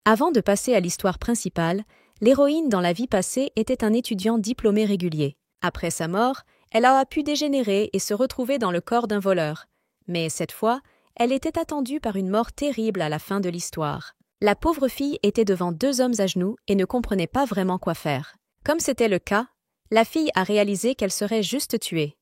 Avant de passer à l'histoire principale, l'héroïne dans la vie passée était un étudiant diplômé régulier. Après sa mort, elle a pu dégénérer et se retrouver dans le corps d'un voleur. Mais cette fois, elle était attendue par une mort terrible à la fin de l'histoire. La pauvre fille était devant deux hommes à genoux et ne comprenait pas vraiment quoi faire. Comme c'était le cas, la fille a réalisé qu'elle serait juste tuée.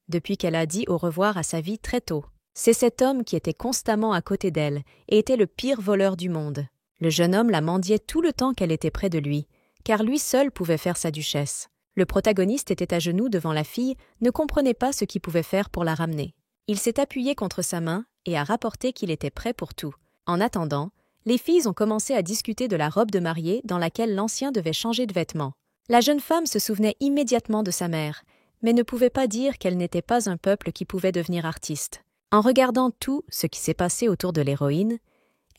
Depuis qu'elle a dit au revoir à sa vie très tôt. C'est cet homme qui était constamment à côté d'elle et était le pire voleur du monde. Le jeune homme la mendiait tout le temps qu'elle était près de lui, car lui seul pouvait faire sa duchesse. Le protagoniste était à genoux devant la fille, ne comprenait pas ce qu'il pouvait faire pour la ramener. Il s'est appuyé contre sa main et a rapporté qu'il était prêt pour tout. En attendant, les filles ont commencé à discuter de la robe de mariée dans laquelle l'ancien devait changer de vêtements. La jeune femme se souvenait immédiatement de sa mère, mais ne pouvait pas dire qu'elle n'était pas un peuple qui pouvait devenir artiste. En regardant tout ce qui s'est passé autour de l'héroïne,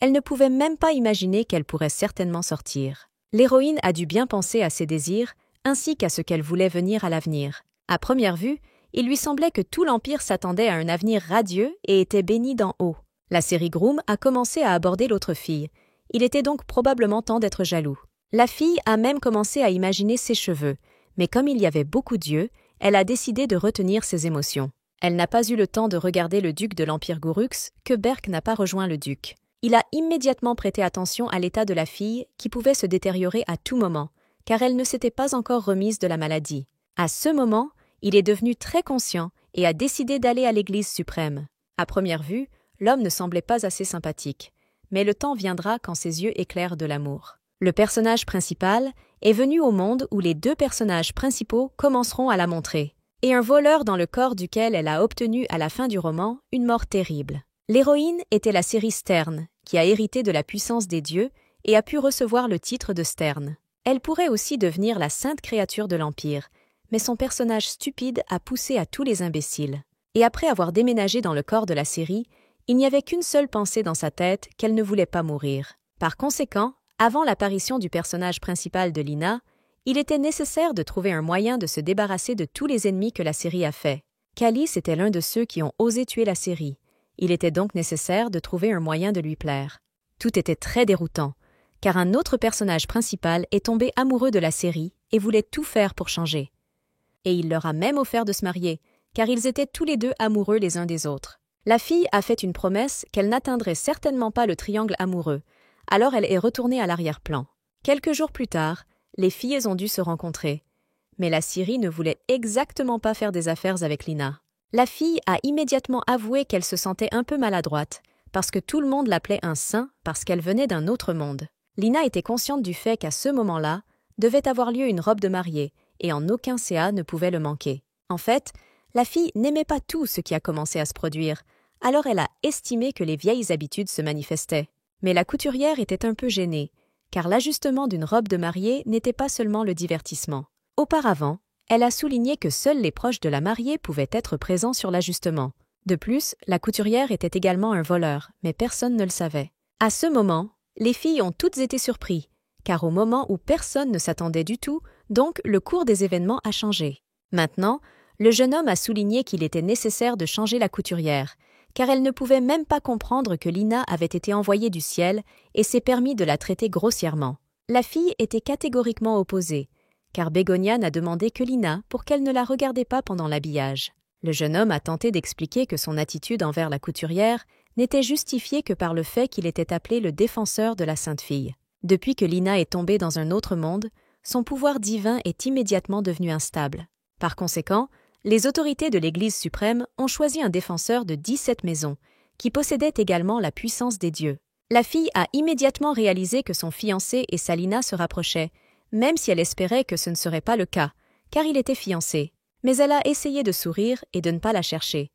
elle ne pouvait même pas imaginer qu'elle pourrait certainement sortir. L'héroïne a dû bien penser à ses désirs, ainsi qu'à ce qu'elle voulait venir à l'avenir. À première vue, il lui semblait que tout l'Empire s'attendait à un avenir radieux et était béni d'en haut. La série Groom a commencé à aborder l'autre fille. Il était donc probablement temps d'être jaloux. La fille a même commencé à imaginer ses cheveux, mais comme il y avait beaucoup d'yeux, elle a décidé de retenir ses émotions. Elle n'a pas eu le temps de regarder le duc de l'Empire Gurux que Berk n'a pas rejoint le duc. Il a immédiatement prêté attention à l'état de la fille qui pouvait se détériorer à tout moment, car elle ne s'était pas encore remise de la maladie. À ce moment, il est devenu très conscient et a décidé d'aller à l'Église suprême. À première vue, l'homme ne semblait pas assez sympathique, mais le temps viendra quand ses yeux éclairent de l'amour. Le personnage principal est venu au monde où les deux personnages principaux commenceront à la montrer, et un voleur dans le corps duquel elle a obtenu à la fin du roman une mort terrible. L'héroïne était la série Stern, qui a hérité de la puissance des dieux et a pu recevoir le titre de Stern. Elle pourrait aussi devenir la sainte créature de l'Empire, mais son personnage stupide a poussé à tous les imbéciles. Et après avoir déménagé dans le corps de la série, il n'y avait qu'une seule pensée dans sa tête, qu'elle ne voulait pas mourir. Par conséquent, avant l'apparition du personnage principal de Lina, il était nécessaire de trouver un moyen de se débarrasser de tous les ennemis que la série a fait. Calice était l'un de ceux qui ont osé tuer la série. Il était donc nécessaire de trouver un moyen de lui plaire. Tout était très déroutant, car un autre personnage principal est tombé amoureux de la série et voulait tout faire pour changer. Et il leur a même offert de se marier, car ils étaient tous les deux amoureux les uns des autres. La fille a fait une promesse qu'elle n'atteindrait certainement pas le triangle amoureux, alors elle est retournée à l'arrière-plan. Quelques jours plus tard, les filles ont dû se rencontrer. Mais la Syrie ne voulait exactement pas faire des affaires avec Lina. La fille a immédiatement avoué qu'elle se sentait un peu maladroite, parce que tout le monde l'appelait un saint parce qu'elle venait d'un autre monde. Lina était consciente du fait qu'à ce moment-là, devait avoir lieu une robe de mariée, et en aucun CA ne pouvait le manquer. En fait, la fille n'aimait pas tout ce qui a commencé à se produire, alors elle a estimé que les vieilles habitudes se manifestaient. Mais la couturière était un peu gênée, car l'ajustement d'une robe de mariée n'était pas seulement le divertissement. Auparavant, elle a souligné que seuls les proches de la mariée pouvaient être présents sur l'ajustement. De plus, la couturière était également un voleur, mais personne ne le savait. À ce moment, les filles ont toutes été surprises, car au moment où personne ne s'attendait du tout, donc le cours des événements a changé. Maintenant, le jeune homme a souligné qu'il était nécessaire de changer la couturière, car elle ne pouvait même pas comprendre que Lina avait été envoyée du ciel et s'est permis de la traiter grossièrement. La fille était catégoriquement opposée, car Bégonia n'a demandé que Lina pour qu'elle ne la regardait pas pendant l'habillage. Le jeune homme a tenté d'expliquer que son attitude envers la couturière n'était justifiée que par le fait qu'il était appelé le défenseur de la Sainte Fille. Depuis que Lina est tombée dans un autre monde, son pouvoir divin est immédiatement devenu instable. Par conséquent, les autorités de l'Église suprême ont choisi un défenseur de 17 maisons, qui possédait également la puissance des dieux. La fille a immédiatement réalisé que son fiancé et sa Lina se rapprochaient, même si elle espérait que ce ne serait pas le cas, car il était fiancé. Mais elle a essayé de sourire et de ne pas la chercher.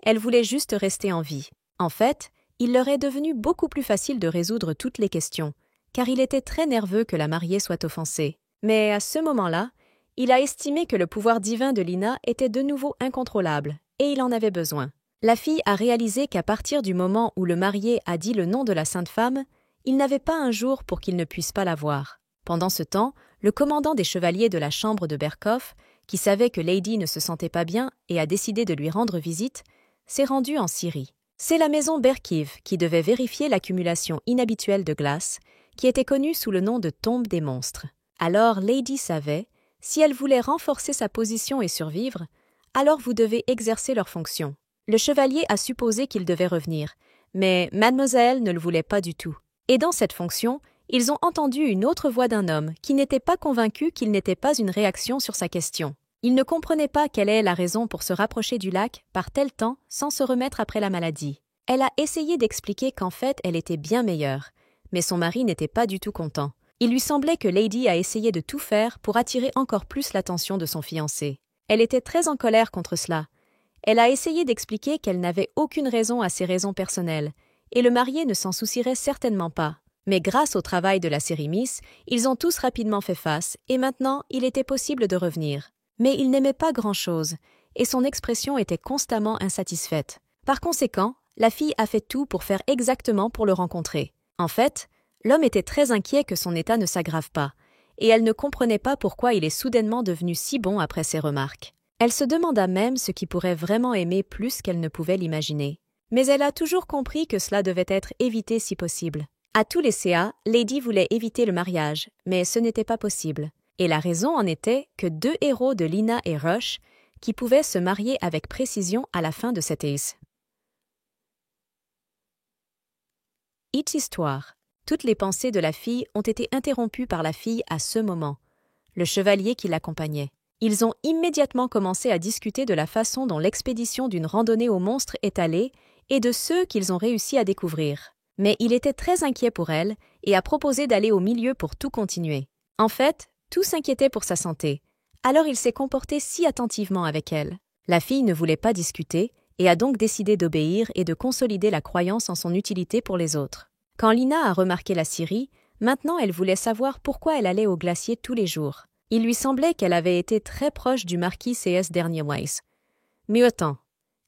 Elle voulait juste rester en vie. En fait, il leur est devenu beaucoup plus facile de résoudre toutes les questions, car il était très nerveux que la mariée soit offensée. Mais à ce moment-là, il a estimé que le pouvoir divin de Lina était de nouveau incontrôlable, et il en avait besoin. La fille a réalisé qu'à partir du moment où le marié a dit le nom de la sainte femme, il n'avait pas un jour pour qu'il ne puisse pas la voir. Pendant ce temps, le commandant des chevaliers de la chambre de Berkoff, qui savait que Lady ne se sentait pas bien et a décidé de lui rendre visite, s'est rendu en Syrie. C'est la maison Berkiv qui devait vérifier l'accumulation inhabituelle de glace, qui était connue sous le nom de tombe des monstres. Alors Lady savait, si elle voulait renforcer sa position et survivre, alors vous devez exercer leur fonction. Le chevalier a supposé qu'il devait revenir, mais Mademoiselle ne le voulait pas du tout. Et dans cette fonction, ils ont entendu une autre voix d'un homme qui n'était pas convaincu qu'il n'était pas une réaction sur sa question. Il ne comprenait pas quelle est la raison pour se rapprocher du lac par tel temps sans se remettre après la maladie. Elle a essayé d'expliquer qu'en fait elle était bien meilleure, mais son mari n'était pas du tout content. Il lui semblait que Lady a essayé de tout faire pour attirer encore plus l'attention de son fiancé. Elle était très en colère contre cela. Elle a essayé d'expliquer qu'elle n'avait aucune raison à ses raisons personnelles, et le marié ne s'en soucierait certainement pas. Mais grâce au travail de la série Miss, ils ont tous rapidement fait face, et maintenant il était possible de revenir. Mais il n'aimait pas grand-chose, et son expression était constamment insatisfaite. Par conséquent, la fille a fait tout pour faire exactement pour le rencontrer. En fait, l'homme était très inquiet que son état ne s'aggrave pas, et elle ne comprenait pas pourquoi il est soudainement devenu si bon après ses remarques. Elle se demanda même ce qui pourrait vraiment aimer plus qu'elle ne pouvait l'imaginer. Mais elle a toujours compris que cela devait être évité si possible. À tous les CA, Lady voulait éviter le mariage, mais ce n'était pas possible. Et la raison en était que 2 héros de Lina et Rush qui pouvaient se marier avec précision à la fin de cette ace. Each histoire. Toutes les pensées de la fille ont été interrompues par la fille à ce moment, le chevalier qui l'accompagnait. Ils ont immédiatement commencé à discuter de la façon dont l'expédition d'une randonnée aux monstres est allée et de ceux qu'ils ont réussi à découvrir. Mais il était très inquiet pour elle et a proposé d'aller au milieu pour tout continuer. En fait, tout s'inquiétait pour sa santé. Alors il s'est comporté si attentivement avec elle. La fille ne voulait pas discuter et a donc décidé d'obéir et de consolider la croyance en son utilité pour les autres. Quand Lina a remarqué la scierie, maintenant elle voulait savoir pourquoi elle allait au glacier tous les jours. Il lui semblait qu'elle avait été très proche du marquis C.S. Dernierwise. Mieux autant.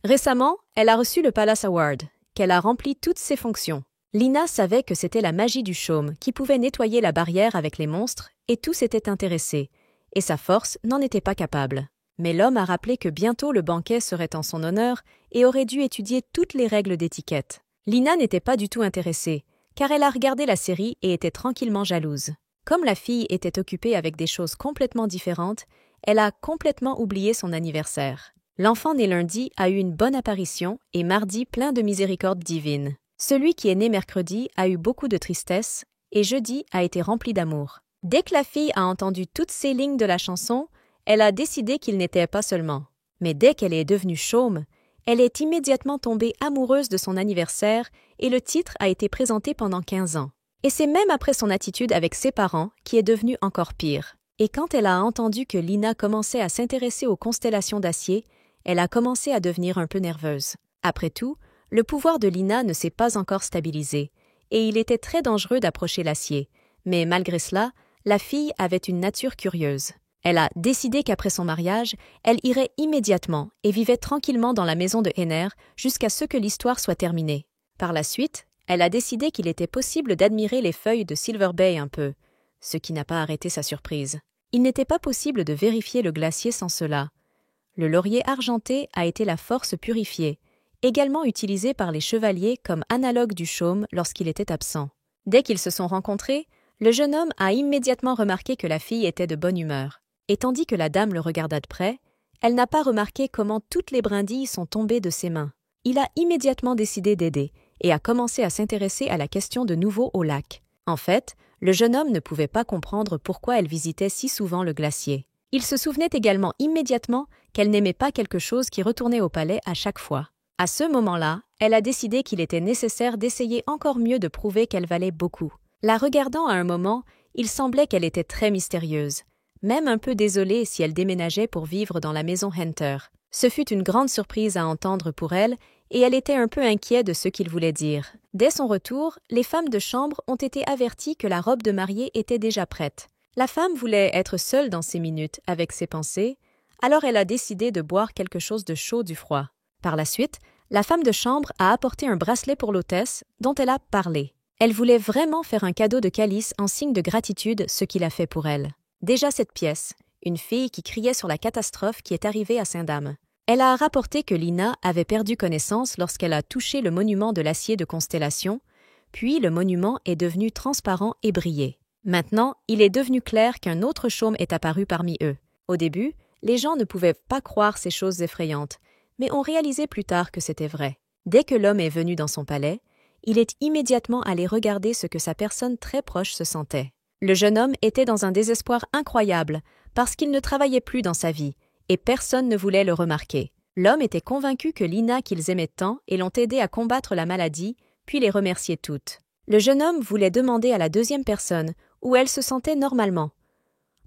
Récemment, elle a reçu le Palace Award, qu'elle a rempli toutes ses fonctions. Lina savait que c'était la magie du chaume qui pouvait nettoyer la barrière avec les monstres et tous s'étaient intéressés, et sa force n'en était pas capable. Mais l'homme a rappelé que bientôt le banquet serait en son honneur et aurait dû étudier toutes les règles d'étiquette. Lina n'était pas du tout intéressée, car elle a regardé la série et était tranquillement jalouse. Comme la fille était occupée avec des choses complètement différentes, elle a complètement oublié son anniversaire. L'enfant né lundi a eu une bonne apparition et mardi plein de miséricorde divine. Celui qui est né mercredi a eu beaucoup de tristesse et jeudi a été rempli d'amour. Dès que la fille a entendu toutes ces lignes de la chanson, elle a décidé qu'il n'était pas seulement. Mais dès qu'elle est devenue chaume, elle est immédiatement tombée amoureuse de son anniversaire et le titre a été présenté pendant 15 ans. Et c'est même après son attitude avec ses parents qui est devenue encore pire. Et quand elle a entendu que Lina commençait à s'intéresser aux constellations d'acier, elle a commencé à devenir un peu nerveuse. Après tout, le pouvoir de Lina ne s'est pas encore stabilisé, et il était très dangereux d'approcher l'acier. Mais malgré cela, la fille avait une nature curieuse. Elle a décidé qu'après son mariage, elle irait immédiatement et vivait tranquillement dans la maison de Henner jusqu'à ce que l'histoire soit terminée. Par la suite, elle a décidé qu'il était possible d'admirer les feuilles de Silver Bay un peu, ce qui n'a pas arrêté sa surprise. Il n'était pas possible de vérifier le glacier sans cela. Le laurier argenté a été la force purifiée, également utilisée par les chevaliers comme analogue du chaume lorsqu'il était absent. Dès qu'ils se sont rencontrés, le jeune homme a immédiatement remarqué que la fille était de bonne humeur. Et tandis que la dame le regarda de près, elle n'a pas remarqué comment toutes les brindilles sont tombées de ses mains. Il a immédiatement décidé d'aider et a commencé à s'intéresser à la question de nouveau au lac. En fait, le jeune homme ne pouvait pas comprendre pourquoi elle visitait si souvent le glacier. Il se souvenait également immédiatement qu'elle n'aimait pas quelque chose qui retournait au palais à chaque fois. À ce moment-là, elle a décidé qu'il était nécessaire d'essayer encore mieux de prouver qu'elle valait beaucoup. La regardant à un moment, il semblait qu'elle était très mystérieuse, même un peu désolée si elle déménageait pour vivre dans la maison Hunter. Ce fut une grande surprise à entendre pour elle, et elle était un peu inquiète de ce qu'il voulait dire. Dès son retour, les femmes de chambre ont été averties que la robe de mariée était déjà prête. La femme voulait être seule dans ces minutes avec ses pensées, alors elle a décidé de boire quelque chose de chaud du froid. Par la suite, la femme de chambre a apporté un bracelet pour l'hôtesse dont elle a parlé. Elle voulait vraiment faire un cadeau de Calice en signe de gratitude, ce qu'il a fait pour elle. Déjà cette pièce, une fille qui criait sur la catastrophe qui est arrivée à Saint-Dame. Elle a rapporté que Lina avait perdu connaissance lorsqu'elle a touché le monument de l'acier de Constellation, Puis le monument est devenu transparent et brillait. Maintenant, il est devenu clair qu'un autre chaume est apparu parmi eux. Au début, les gens ne pouvaient pas croire ces choses effrayantes, mais ont réalisé plus tard que c'était vrai. Dès que l'homme est venu dans son palais, il est immédiatement allé regarder ce que sa personne très proche se sentait. Le jeune homme était dans un désespoir incroyable parce qu'il ne travaillait plus dans sa vie, et personne ne voulait le remarquer. L'homme était convaincu que Lina qu'ils aimaient tant et l'ont aidé à combattre la maladie, puis les remercier toutes. Le jeune homme voulait demander à la deuxième personne où elle se sentait normalement.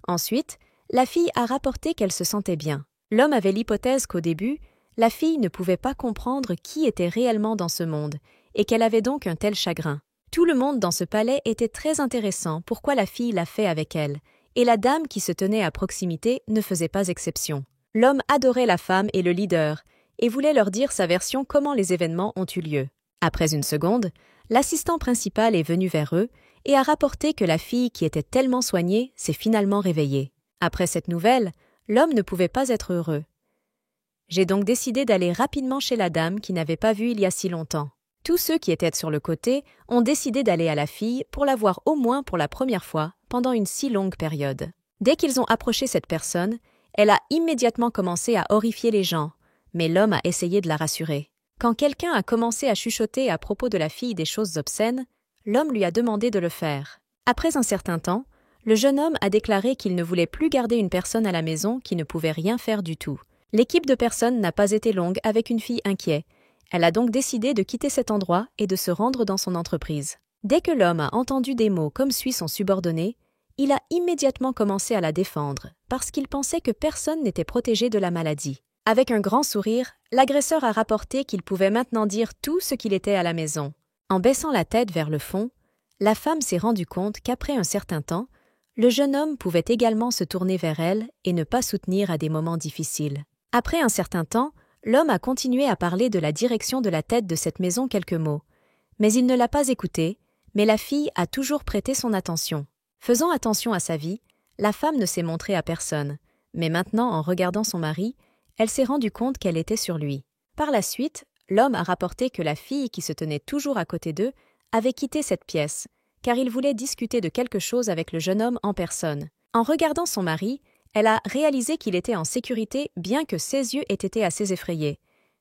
Ensuite, la fille a rapporté qu'elle se sentait bien. L'homme avait l'hypothèse qu'au début, la fille ne pouvait pas comprendre qui était réellement dans ce monde et qu'elle avait donc un tel chagrin. Tout le monde dans ce palais était très intéressant pourquoi la fille l'a fait avec elle, et la dame qui se tenait à proximité ne faisait pas exception. L'homme adorait la femme et le leader et voulait leur dire sa version comment les événements ont eu lieu. Après une seconde, l'assistant principal est venu vers eux et a rapporté que la fille qui était tellement soignée s'est finalement réveillée. Après cette nouvelle, l'homme ne pouvait pas être heureux. J'ai donc décidé d'aller rapidement chez la dame qui n'avait pas vu il y a si longtemps. Tous ceux qui étaient sur le côté ont décidé d'aller à la fille pour la voir au moins pour la première fois pendant une si longue période. Dès qu'ils ont approché cette personne, elle a immédiatement commencé à horrifier les gens, mais l'homme a essayé de la rassurer. Quand quelqu'un a commencé à chuchoter à propos de la fille des choses obscènes, l'homme lui a demandé de le faire. Après un certain temps, le jeune homme a déclaré qu'il ne voulait plus garder une personne à la maison qui ne pouvait rien faire du tout. L'équipe de personnes n'a pas été longue avec une fille inquiète. Elle a donc décidé de quitter cet endroit et de se rendre dans son entreprise. Dès que l'homme a entendu des mots comme suit son subordonné, il a immédiatement commencé à la défendre parce qu'il pensait que personne n'était protégé de la maladie. Avec un grand sourire, l'agresseur a rapporté qu'il pouvait maintenant dire tout ce qu'il était à la maison. En baissant la tête vers le fond, la femme s'est rendue compte qu'après un certain temps, le jeune homme pouvait également se tourner vers elle et ne pas soutenir à des moments difficiles. Après un certain temps, l'homme a continué à parler de la direction de la tête de cette maison quelques mots. Mais il ne l'a pas écouté, mais la fille a toujours prêté son attention. Faisant attention à sa vie, la femme ne s'est montrée à personne, mais maintenant, en regardant son mari, elle s'est rendue compte qu'elle était sur lui. Par la suite, l'homme a rapporté que la fille qui se tenait toujours à côté d'eux avait quitté cette pièce, car il voulait discuter de quelque chose avec le jeune homme en personne. En regardant son mari, elle a réalisé qu'il était en sécurité bien que ses yeux aient été assez effrayés,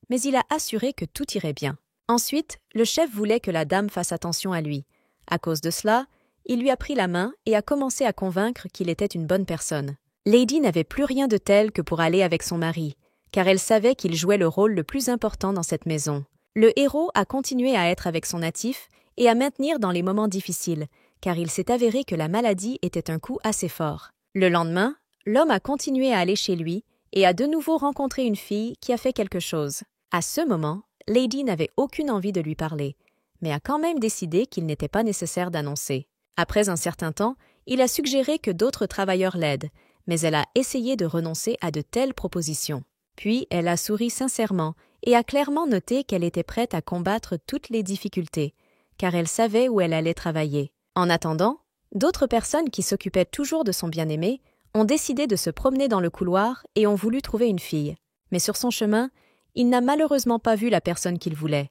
mais il a assuré que tout irait bien. Ensuite, le chef voulait que la dame fasse attention à lui. À cause de cela, il lui a pris la main et a commencé à convaincre qu'il était une bonne personne. Lady n'avait plus rien de tel que pour aller avec son mari, car elle savait qu'il jouait le rôle le plus important dans cette maison. Le héros a continué à être avec son natif et à maintenir dans les moments difficiles, car il s'est avéré que la maladie était un coup assez fort. Le lendemain, l'homme a continué à aller chez lui et a de nouveau rencontré une fille qui a fait quelque chose. À ce moment, Lady n'avait aucune envie de lui parler, mais a quand même décidé qu'il n'était pas nécessaire d'annoncer. Après un certain temps, il a suggéré que d'autres travailleurs l'aident, mais elle a essayé de renoncer à de telles propositions. Puis elle a souri sincèrement et a clairement noté qu'elle était prête à combattre toutes les difficultés, car elle savait où elle allait travailler. En attendant, d'autres personnes qui s'occupaient toujours de son bien-aimé ont décidé de se promener dans le couloir et ont voulu trouver une fille. Mais sur son chemin, il n'a malheureusement pas vu la personne qu'il voulait.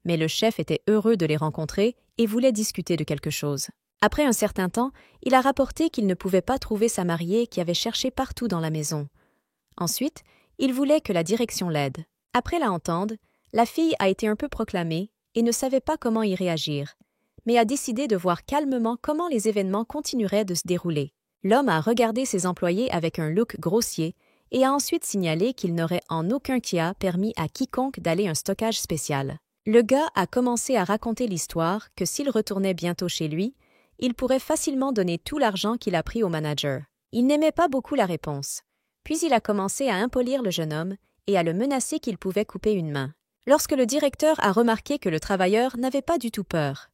Mais le chef était heureux de les rencontrer et voulait discuter de quelque chose. Après un certain temps, il a rapporté qu'il ne pouvait pas trouver sa mariée qui avait cherché partout dans la maison. Ensuite, il voulait que la direction l'aide. Après la entendre, la fille a été un peu proclamée et ne savait pas comment y réagir, mais a décidé de voir calmement comment les événements continueraient de se dérouler. L'homme a regardé ses employés avec un look grossier et a ensuite signalé qu'il n'aurait en aucun cas permis à quiconque d'aller un stockage spécial. Le gars a commencé à raconter l'histoire que s'il retournait bientôt chez lui, il pourrait facilement donner tout l'argent qu'il a pris au manager. Il n'aimait pas beaucoup la réponse. Puis il a commencé à impolir le jeune homme et à le menacer qu'il pouvait couper une main. Lorsque le directeur a remarqué que le travailleur n'avait pas du tout peur,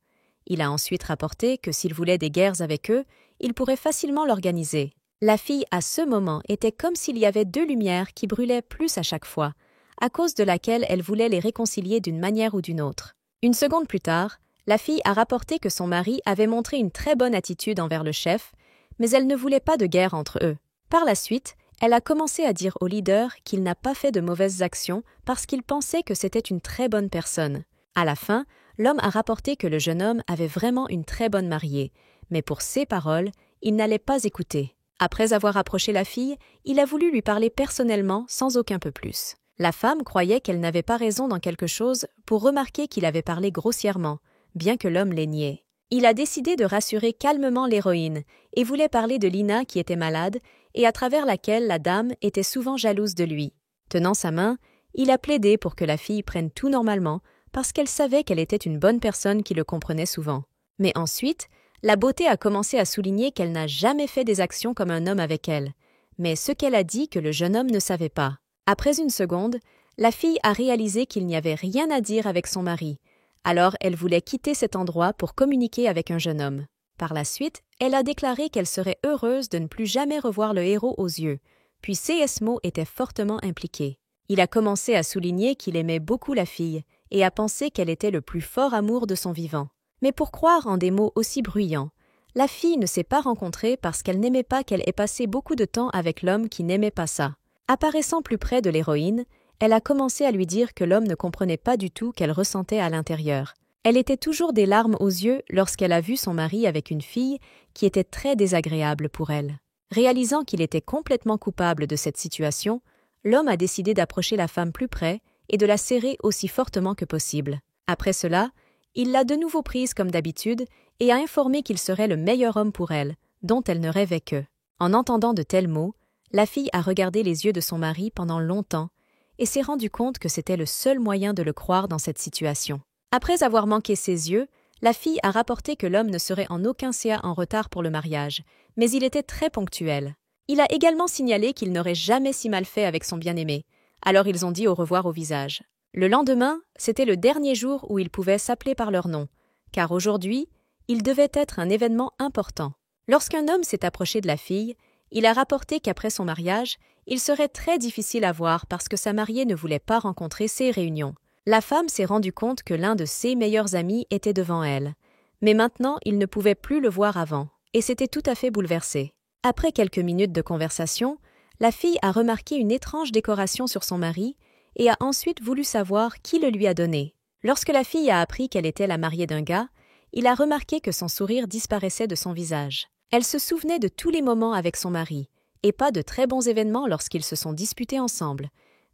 il a ensuite rapporté que s'il voulait des guerres avec eux, il pourrait facilement l'organiser. La fille, à ce moment, était comme s'il y avait deux lumières qui brûlaient plus à chaque fois, à cause de laquelle elle voulait les réconcilier d'une manière ou d'une autre. Une seconde plus tard, la fille a rapporté que son mari avait montré une très bonne attitude envers le chef, mais elle ne voulait pas de guerre entre eux. Par la suite, elle a commencé à dire au leader qu'il n'a pas fait de mauvaises actions parce qu'il pensait que c'était une très bonne personne. À la fin, l'homme a rapporté que le jeune homme avait vraiment une très bonne mariée, mais pour ses paroles, il n'allait pas écouter. Après avoir approché la fille, il a voulu lui parler personnellement sans aucun peu plus. La femme croyait qu'elle n'avait pas raison dans quelque chose pour remarquer qu'il avait parlé grossièrement, bien que l'homme l'ait nié. Il a décidé de rassurer calmement l'héroïne et voulait parler de Lina qui était malade et à travers laquelle la dame était souvent jalouse de lui. Tenant sa main, il a plaidé pour que la fille prenne tout normalement parce qu'elle savait qu'elle était une bonne personne qui le comprenait souvent. Mais ensuite, la beauté a commencé à souligner qu'elle n'a jamais fait des actions comme un homme avec elle, mais ce qu'elle a dit que le jeune homme ne savait pas. Après une seconde, la fille a réalisé qu'il n'y avait rien à dire avec son mari, alors elle voulait quitter cet endroit pour communiquer avec un jeune homme. Par la suite, elle a déclaré qu'elle serait heureuse de ne plus jamais revoir le héros aux yeux, puis C.S. Mo était fortement impliqué. Il a commencé à souligner qu'il aimait beaucoup la fille et a pensé qu'elle était le plus fort amour de son vivant. Mais pour croire en des mots aussi bruyants, la fille ne s'est pas rencontrée parce qu'elle n'aimait pas qu'elle ait passé beaucoup de temps avec l'homme qui n'aimait pas ça. Apparaissant plus près de l'héroïne, elle a commencé à lui dire que l'homme ne comprenait pas du tout qu'elle ressentait à l'intérieur. Elle était toujours des larmes aux yeux lorsqu'elle a vu son mari avec une fille qui était très désagréable pour elle. Réalisant qu'il était complètement coupable de cette situation, l'homme a décidé d'approcher la femme plus près et de la serrer aussi fortement que possible. Après cela, il l'a de nouveau prise comme d'habitude et a informé qu'il serait le meilleur homme pour elle, dont elle ne rêvait que. En entendant de tels mots, la fille a regardé les yeux de son mari pendant longtemps et s'est rendue compte que c'était le seul moyen de le croire dans cette situation. Après avoir manqué ses yeux, la fille a rapporté que l'homme ne serait en aucun cas en retard pour le mariage, mais il était très ponctuel. Il a également signalé qu'il n'aurait jamais si mal fait avec son bien-aimé, alors ils ont dit au revoir au visage. Le lendemain, c'était le dernier jour où ils pouvaient s'appeler par leur nom, car aujourd'hui, il devait être un événement important. Lorsqu'un homme s'est approché de la fille, il a rapporté qu'après son mariage, il serait très difficile à voir parce que sa mariée ne voulait pas rencontrer ses réunions. La femme s'est rendue compte que l'un de ses meilleurs amis était devant elle, mais maintenant il ne pouvait plus le voir avant, et s'était tout à fait bouleversé. Après quelques minutes de conversation, la fille a remarqué une étrange décoration sur son mari et a ensuite voulu savoir qui le lui a donné. Lorsque la fille a appris qu'elle était la mariée d'un gars, il a remarqué que son sourire disparaissait de son visage. Elle se souvenait de tous les moments avec son mari, et pas de très bons événements lorsqu'ils se sont disputés ensemble,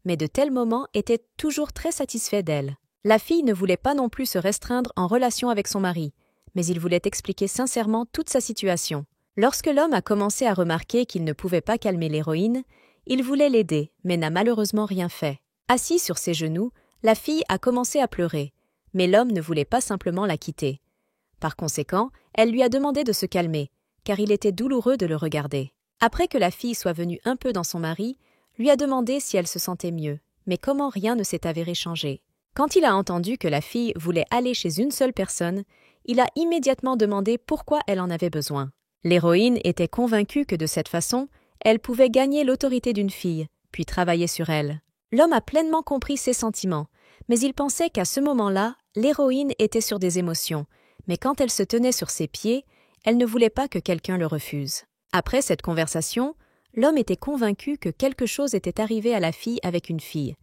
mais de tels moments étaient toujours très satisfaits d'elle. La fille ne voulait pas non plus se restreindre en relation avec son mari, mais il voulait expliquer sincèrement toute sa situation. Lorsque l'homme a commencé à remarquer qu'il ne pouvait pas calmer l'héroïne, il voulait l'aider, mais n'a malheureusement rien fait. Assise sur ses genoux, la fille a commencé à pleurer, mais l'homme ne voulait pas simplement la quitter. Par conséquent, elle lui a demandé de se calmer, car il était douloureux de le regarder. Après que la fille soit venue un peu dans son mari, lui a demandé si elle se sentait mieux, mais comment rien ne s'est avéré changer. Quand il a entendu que la fille voulait aller chez une seule personne, il a immédiatement demandé pourquoi elle en avait besoin. L'héroïne était convaincue que de cette façon, elle pouvait gagner l'autorité d'une fille, puis travailler sur elle. L'homme a pleinement compris ses sentiments, mais il pensait qu'à ce moment-là, l'héroïne était sur des émotions, mais quand elle se tenait sur ses pieds, elle ne voulait pas que quelqu'un le refuse. Après cette conversation, l'homme était convaincu que quelque chose était arrivé à la fille avec une fille,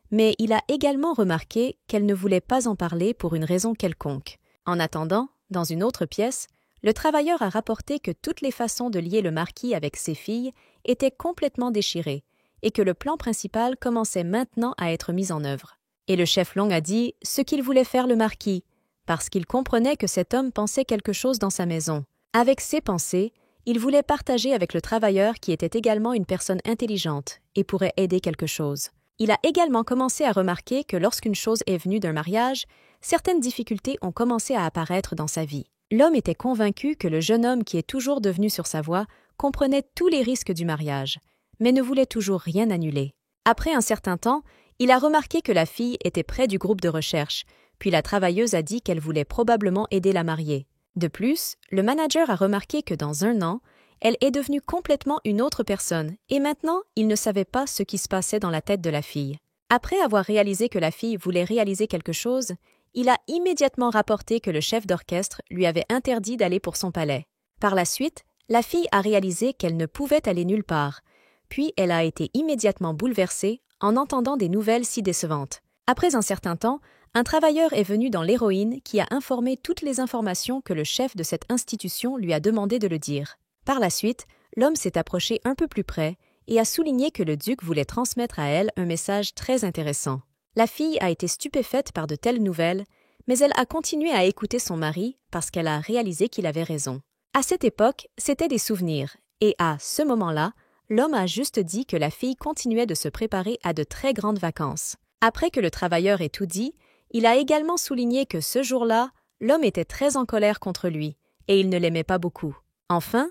mais il a également remarqué qu'elle ne voulait pas en parler pour une raison quelconque. En attendant, dans une autre pièce, le travailleur a rapporté que toutes les façons de lier le marquis avec ses filles étaient complètement déchirées et que le plan principal commençait maintenant à être mis en œuvre. Et le chef Long a dit ce qu'il voulait faire le marquis, parce qu'il comprenait que cet homme pensait quelque chose dans sa maison. Avec ses pensées, il voulait partager avec le travailleur qui était également une personne intelligente et pourrait aider quelque chose. Il a également commencé à remarquer que lorsqu'une chose est venue d'un mariage, certaines difficultés ont commencé à apparaître dans sa vie. L'homme était convaincu que le jeune homme qui est toujours devenu sur sa voie comprenait tous les risques du mariage, mais ne voulait toujours rien annuler. Après un certain temps, il a remarqué que la fille était près du groupe de recherche, puis la travailleuse a dit qu'elle voulait probablement aider la mariée. De plus, le manager a remarqué que dans 1 an, elle est devenue complètement une autre personne, et maintenant, il ne savait pas ce qui se passait dans la tête de la fille. Après avoir réalisé que la fille voulait réaliser quelque chose, il a immédiatement rapporté que le chef d'orchestre lui avait interdit d'aller pour son palais. Par la suite, la fille a réalisé qu'elle ne pouvait aller nulle part, puis elle a été immédiatement bouleversée en entendant des nouvelles si décevantes. Après un certain temps, Un travailleur est venu dans l'héroïne qui a informé toutes les informations que le chef de cette institution lui a demandé de le dire. Par la suite, l'homme s'est approché un peu plus près et a souligné que le duc voulait transmettre à elle un message très intéressant. La fille a été stupéfaite par de telles nouvelles, mais elle a continué à écouter son mari parce qu'elle a réalisé qu'il avait raison. À cette époque, c'était des souvenirs, et à ce moment-là, l'homme a juste dit que la fille continuait de se préparer à de très grandes vacances. Après que le travailleur ait tout dit, il a également souligné que ce jour-là, l'homme était très en colère contre lui, et il ne l'aimait pas beaucoup. Enfin,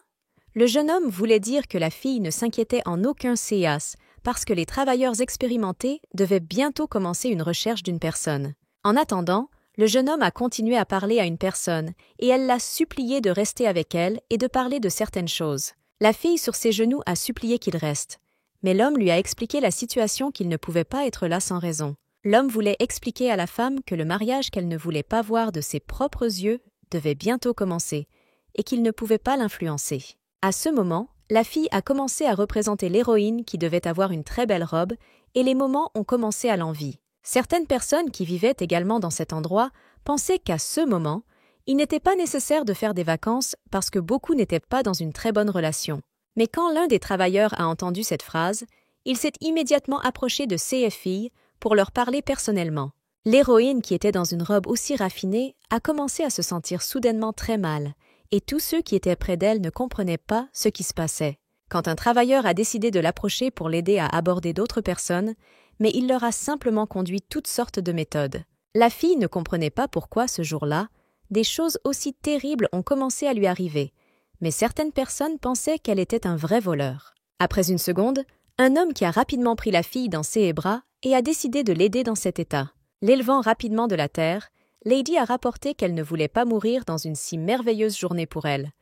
le jeune homme voulait dire que la fille ne s'inquiétait en aucun séas, parce que les travailleurs expérimentés devaient bientôt commencer une recherche d'une personne. En attendant, le jeune homme a continué à parler à une personne, et elle l'a supplié de rester avec elle et de parler de certaines choses. La fille sur ses genoux a supplié qu'il reste, mais l'homme lui a expliqué la situation qu'il ne pouvait pas être là sans raison. L'homme voulait expliquer à la femme que le mariage qu'elle ne voulait pas voir de ses propres yeux devait bientôt commencer, et qu'il ne pouvait pas l'influencer. À ce moment, la fille a commencé à représenter l'héroïne qui devait avoir une très belle robe, et les moments ont commencé à l'envie. Certaines personnes qui vivaient également dans cet endroit pensaient qu'à ce moment, il n'était pas nécessaire de faire des vacances parce que beaucoup n'étaient pas dans une très bonne relation. Mais quand l'un des travailleurs a entendu cette phrase, il s'est immédiatement approché de ces filles pour leur parler personnellement. L'héroïne qui était dans une robe aussi raffinée a commencé à se sentir soudainement très mal, et tous ceux qui étaient près d'elle ne comprenaient pas ce qui se passait. Quand un travailleur a décidé de l'approcher pour l'aider à aborder d'autres personnes, mais il leur a simplement conduit toutes sortes de méthodes. La fille ne comprenait pas pourquoi, ce jour-là, des choses aussi terribles ont commencé à lui arriver, mais certaines personnes pensaient qu'elle était un vrai voleur. Après une seconde, un homme qui a rapidement pris la fille dans ses bras et a décidé de l'aider dans cet état. L'élevant rapidement de la terre, Lady a rapporté qu'elle ne voulait pas mourir dans une si merveilleuse journée pour elle.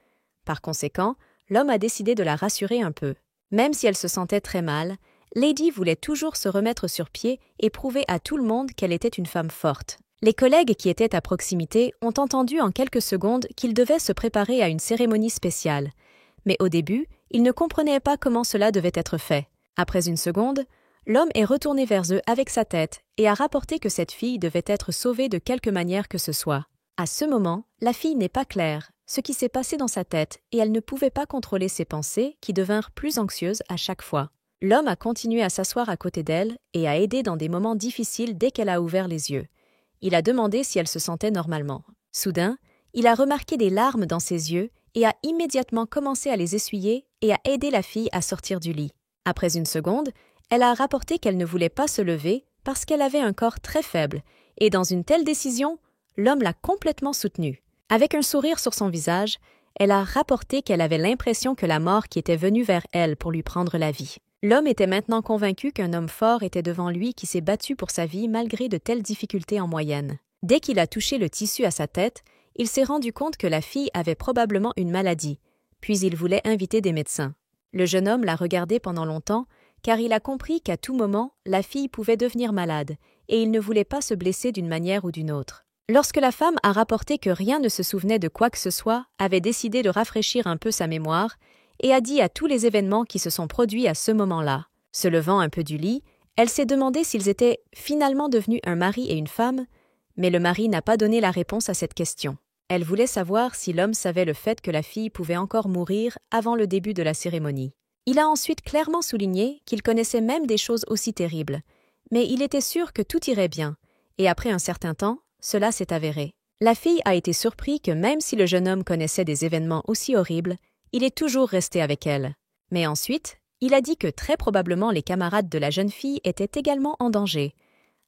Par conséquent, l'homme a décidé de la rassurer un peu. Même si elle se sentait très mal, Lady voulait toujours se remettre sur pied et prouver à tout le monde qu'elle était une femme forte. Les collègues qui étaient à proximité ont entendu en quelques secondes qu'ils devaient se préparer à une cérémonie spéciale. Mais au début, ils ne comprenaient pas comment cela devait être fait. Après une seconde, l'homme est retourné vers eux avec sa tête et a rapporté que cette fille devait être sauvée de quelque manière que ce soit. À ce moment, la fille n'est pas claire, ce qui s'est passé dans sa tête, et elle ne pouvait pas contrôler ses pensées qui devinrent plus anxieuses à chaque fois. L'homme a continué à s'asseoir à côté d'elle et a aidé dans des moments difficiles dès qu'elle a ouvert les yeux. Il a demandé si elle se sentait normalement. Soudain, il a remarqué des larmes dans ses yeux et a immédiatement commencé à les essuyer et a aidé la fille à sortir du lit. Après une seconde, elle a rapporté qu'elle ne voulait pas se lever parce qu'elle avait un corps très faible, et dans une telle décision, l'homme l'a complètement soutenue. Avec un sourire sur son visage, elle a rapporté qu'elle avait l'impression que la mort qui était venue vers elle pour lui prendre la vie. L'homme était maintenant convaincu qu'un homme fort était devant lui qui s'est battu pour sa vie malgré de telles difficultés en moyenne. Dès qu'il a touché le tissu à sa tête, il s'est rendu compte que la fille avait probablement une maladie, puis il voulait inviter des médecins. Le jeune homme l'a regardé pendant longtemps, car il a compris qu'à tout moment, la fille pouvait devenir malade, et il ne voulait pas se blesser d'une manière ou d'une autre. Lorsque la femme a rapporté que rien ne se souvenait de quoi que ce soit, avait décidé de rafraîchir un peu sa mémoire, et a dit à tous les événements qui se sont produits à ce moment-là. Se levant un peu du lit, elle s'est demandé s'ils étaient finalement devenus un mari et une femme, mais le mari n'a pas donné la réponse à cette question. Elle voulait savoir si l'homme savait le fait que la fille pouvait encore mourir avant le début de la cérémonie. Il a ensuite clairement souligné qu'il connaissait même des choses aussi terribles, mais il était sûr que tout irait bien, et après un certain temps, cela s'est avéré. La fille a été surprise que même si le jeune homme connaissait des événements aussi horribles, il est toujours resté avec elle. Mais ensuite, il a dit que très probablement les camarades de la jeune fille étaient également en danger.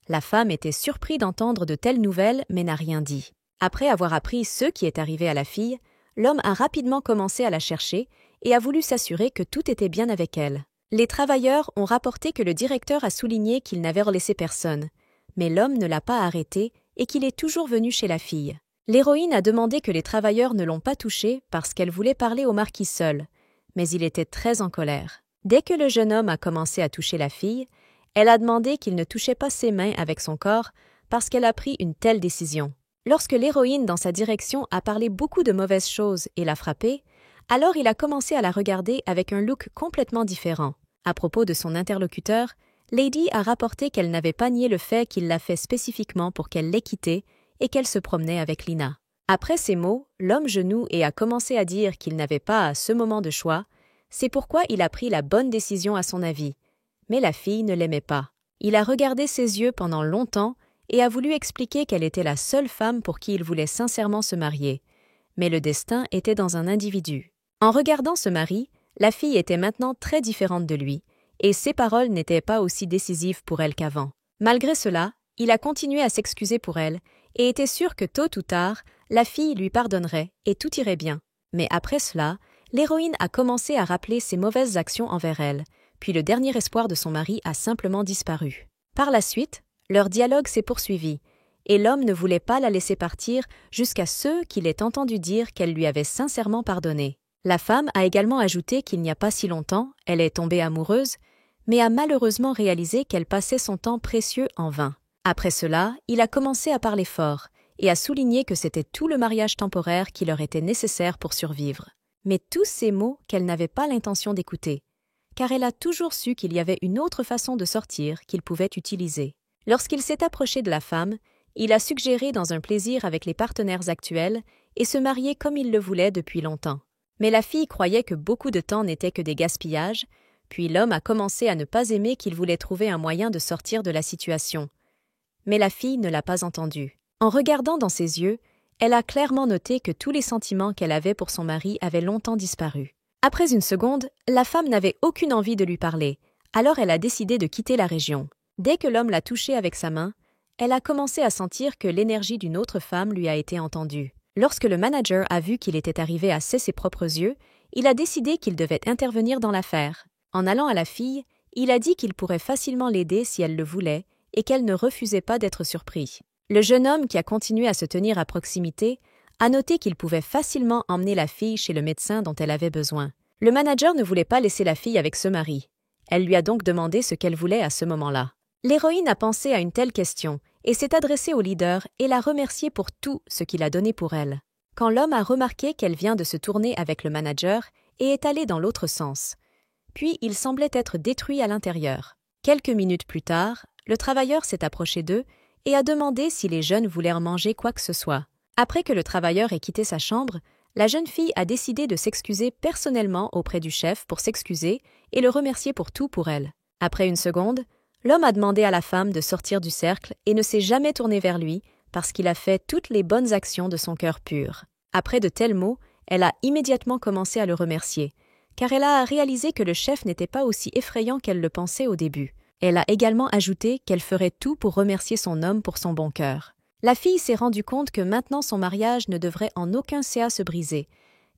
La femme était surprise d'entendre de telles nouvelles, mais n'a rien dit. Après avoir appris ce qui est arrivé à la fille, l'homme a rapidement commencé à la chercher et a voulu s'assurer que tout était bien avec elle. Les travailleurs ont rapporté que le directeur a souligné qu'il n'avait relaissé personne, mais l'homme ne l'a pas arrêté et qu'il est toujours venu chez la fille. L'héroïne a demandé que les travailleurs ne l'ont pas touchée parce qu'elle voulait parler au marquis seul, mais il était très en colère. Dès que le jeune homme a commencé à toucher la fille, elle a demandé qu'il ne touchait pas ses mains avec son corps parce qu'elle a pris une telle décision. Lorsque l'héroïne dans sa direction a parlé beaucoup de mauvaises choses et l'a frappée, alors il a commencé à la regarder avec un look complètement différent. À propos de son interlocuteur, Lady a rapporté qu'elle n'avait pas nié le fait qu'il l'a fait spécifiquement pour qu'elle l'ait quitté et qu'elle se promenait avec Lina. Après ces mots, l'homme genoux et a commencé à dire qu'il n'avait pas à ce moment de choix, c'est pourquoi il a pris la bonne décision à son avis. Mais la fille ne l'aimait pas. Il a regardé ses yeux pendant longtemps et a voulu expliquer qu'elle était la seule femme pour qui il voulait sincèrement se marier. Mais le destin était dans un individu. En regardant ce mari, la fille était maintenant très différente de lui, et ses paroles n'étaient pas aussi décisives pour elle qu'avant. Malgré cela, il a continué à s'excuser pour elle, et était sûr que tôt ou tard, la fille lui pardonnerait et tout irait bien. Mais après cela, l'héroïne a commencé à rappeler ses mauvaises actions envers elle, puis le dernier espoir de son mari a simplement disparu. Par la suite, leur dialogue s'est poursuivi, et l'homme ne voulait pas la laisser partir jusqu'à ce qu'il ait entendu dire qu'elle lui avait sincèrement pardonné. La femme a également ajouté qu'il n'y a pas si longtemps, elle est tombée amoureuse, mais a malheureusement réalisé qu'elle passait son temps précieux en vain. Après cela, il a commencé à parler fort et a souligné que c'était tout le mariage temporaire qui leur était nécessaire pour survivre. Mais tous ces mots qu'elle n'avait pas l'intention d'écouter, car elle a toujours su qu'il y avait une autre façon de sortir qu'il pouvait utiliser. Lorsqu'il s'est approché de la femme, il a suggéré dans un plaisir avec les partenaires actuels et se marier comme il le voulait depuis longtemps. Mais la fille croyait que beaucoup de temps n'était que des gaspillages, puis l'homme a commencé à ne pas aimer qu'il voulait trouver un moyen de sortir de la situation. Mais la fille ne l'a pas entendu. En regardant dans ses yeux, elle a clairement noté que tous les sentiments qu'elle avait pour son mari avaient longtemps disparu. Après une seconde, la femme n'avait aucune envie de lui parler, alors elle a décidé de quitter la région. Dès que l'homme l'a touchée avec sa main, elle a commencé à sentir que l'énergie d'une autre femme lui a été entendue. Lorsque le manager a vu qu'il était arrivé à ses propres yeux, il a décidé qu'il devait intervenir dans l'affaire. En allant à la fille, il a dit qu'il pourrait facilement l'aider si elle le voulait et qu'elle ne refusait pas d'être surpris. Le jeune homme, qui a continué à se tenir à proximité, a noté qu'il pouvait facilement emmener la fille chez le médecin dont elle avait besoin. Le manager ne voulait pas laisser la fille avec ce mari. Elle lui a donc demandé ce qu'elle voulait à ce moment-là. L'héroïne a pensé à une telle question et s'est adressée au leader et l'a remercié pour tout ce qu'il a donné pour elle. Quand l'homme a remarqué qu'elle vient de se tourner avec le manager et est allé dans l'autre sens. Puis il semblait être détruit à l'intérieur. Quelques minutes plus tard, le travailleur s'est approché d'eux et a demandé si les jeunes voulaient en manger quoi que ce soit. Après que le travailleur ait quitté sa chambre, la jeune fille a décidé de s'excuser personnellement auprès du chef pour s'excuser et le remercier pour tout pour elle. Après une seconde, l'homme a demandé à la femme de sortir du cercle et ne s'est jamais tourné vers lui parce qu'il a fait toutes les bonnes actions de son cœur pur. Après de tels mots, elle a immédiatement commencé à le remercier, car elle a réalisé que le chef n'était pas aussi effrayant qu'elle le pensait au début. Elle a également ajouté qu'elle ferait tout pour remercier son homme pour son bon cœur. La fille s'est rendue compte que maintenant son mariage ne devrait en aucun cas se briser,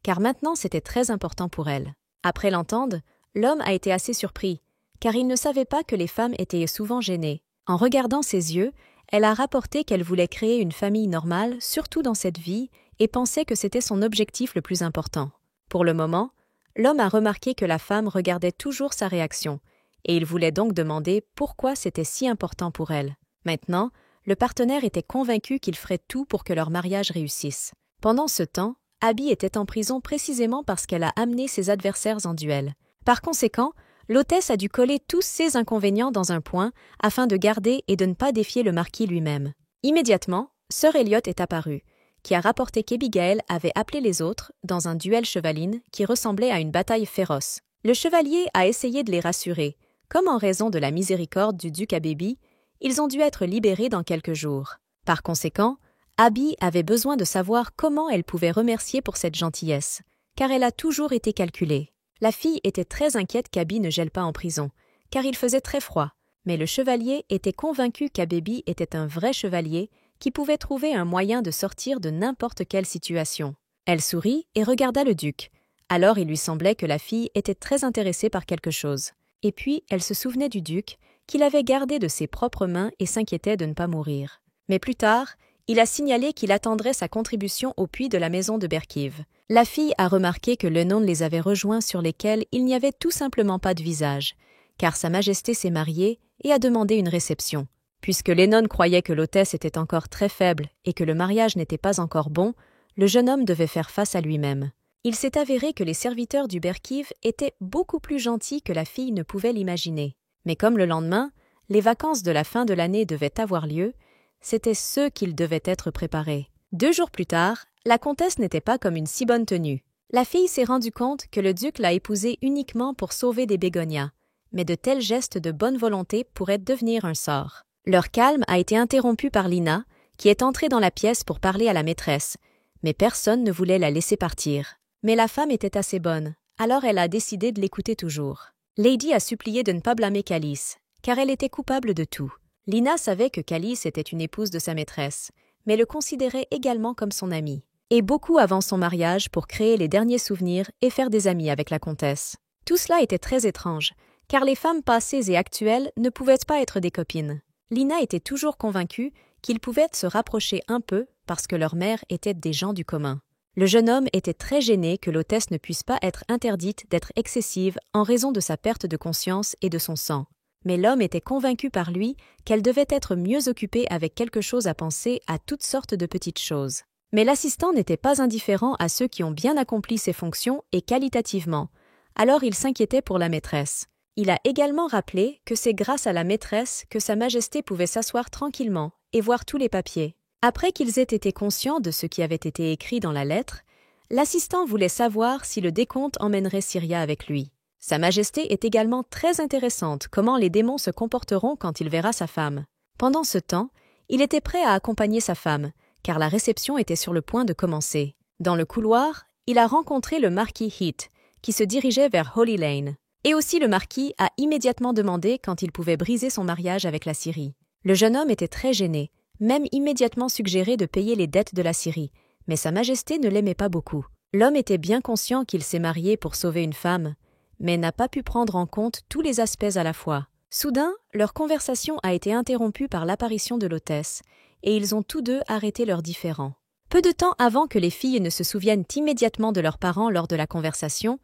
car maintenant c'était très important pour elle. Après l'entendre, l'homme a été assez surpris, car il ne savait pas que les femmes étaient souvent gênées. En regardant ses yeux, elle a rapporté qu'elle voulait créer une famille normale, surtout dans cette vie, et pensait que c'était son objectif le plus important. Pour le moment, l'homme a remarqué que la femme regardait toujours sa réaction, et il voulait donc demander pourquoi c'était si important pour elle. Maintenant, le partenaire était convaincu qu'il ferait tout pour que leur mariage réussisse. Pendant ce temps, Abby était en prison précisément parce qu'elle a amené ses adversaires en duel. Par conséquent, l'hôtesse a dû coller tous ses inconvénients dans un point afin de garder et de ne pas défier le marquis lui-même. Immédiatement, Sir Elliot est apparue, qui a rapporté qu'Abigail avait appelé les autres dans un duel chevaline qui ressemblait à une bataille féroce. Le chevalier a essayé de les rassurer. Comme en raison de la miséricorde du duc Abbey, ils ont dû être libérés dans quelques jours. Par conséquent, Abby avait besoin de savoir comment elle pouvait remercier pour cette gentillesse, car elle a toujours été calculée. La fille était très inquiète qu'Abby ne gèle pas en prison, car il faisait très froid, mais le chevalier était convaincu qu'Abby était un vrai chevalier qui pouvait trouver un moyen de sortir de n'importe quelle situation. Elle sourit et regarda le duc. Alors il lui semblait que la fille était très intéressée par quelque chose. Et puis elle se souvenait du duc, qu'il avait gardé de ses propres mains et s'inquiétait de ne pas mourir. Mais plus tard, il a signalé qu'il attendrait sa contribution au puits de la maison de Berkive. La fille a remarqué que Lennon les avait rejoints sur lesquels il n'y avait tout simplement pas de visage, car Sa Majesté s'est mariée et a demandé une réception. Puisque Lennon croyait que l'hôtesse était encore très faible et que le mariage n'était pas encore bon, le jeune homme devait faire face à lui-même. Il s'est avéré que les serviteurs du Berkive étaient beaucoup plus gentils que la fille ne pouvait l'imaginer. Mais comme le lendemain, Les vacances de la fin de l'année devaient avoir lieu, c'était ce qu'il devait être préparé. 2 jours plus tard, la comtesse n'était pas comme une si bonne tenue. La fille s'est rendue compte que le duc l'a épousée uniquement pour sauver des bégonias, mais de tels gestes de bonne volonté pourraient devenir un sort. Leur calme a été interrompu par Lina, qui est entrée dans la pièce pour parler à la maîtresse, mais personne ne voulait la laisser partir. Mais la femme était assez bonne, alors elle a décidé de l'écouter toujours. Lady a supplié de ne pas blâmer Calice, car elle était coupable de tout. Lina savait que Calice était une épouse de sa maîtresse, mais le considérait également comme son amie, et beaucoup avant son mariage pour créer les derniers souvenirs et faire des amis avec la comtesse. Tout cela était très étrange, car les femmes passées et actuelles ne pouvaient pas être des copines. Lina était toujours convaincue qu'ils pouvaient se rapprocher un peu parce que leurs mères étaient des gens du commun. Le jeune homme était très gêné que l'hôtesse ne puisse pas être interdite d'être excessive en raison de sa perte de conscience et de son sang. Mais l'homme était convaincu par lui qu'elle devait être mieux occupée avec quelque chose à penser à toutes sortes de petites choses. Mais l'assistant n'était pas indifférent à ceux qui ont bien accompli ses fonctions et qualitativement, alors il s'inquiétait pour la maîtresse. Il a également rappelé que c'est grâce à la maîtresse que Sa Majesté pouvait s'asseoir tranquillement et voir tous les papiers. Après qu'ils aient été conscients de ce qui avait été écrit dans la lettre, l'assistant voulait savoir si le décompte emmènerait Syria avec lui. Sa Majesté est également très intéressante comment les démons se comporteront quand il verra sa femme. Pendant ce temps, il était prêt à accompagner sa femme, car la réception était sur le point de commencer. Dans le couloir, il a rencontré le marquis Heath, qui se dirigeait vers Holy Lane. Et aussi le marquis a immédiatement demandé quand il pouvait briser son mariage avec la Syrie. Le jeune homme était très gêné, même immédiatement suggéré de payer les dettes de la Syrie, mais Sa Majesté ne l'aimait pas beaucoup. L'homme était bien conscient qu'il s'est marié pour sauver une femme, mais n'a pas pu prendre en compte tous les aspects à la fois. Soudain, leur conversation a été interrompue par l'apparition de l'hôtesse, et ils ont tous deux arrêté leurs différends. Peu de temps avant que les filles ne se souviennent immédiatement de leurs parents lors de la conversation,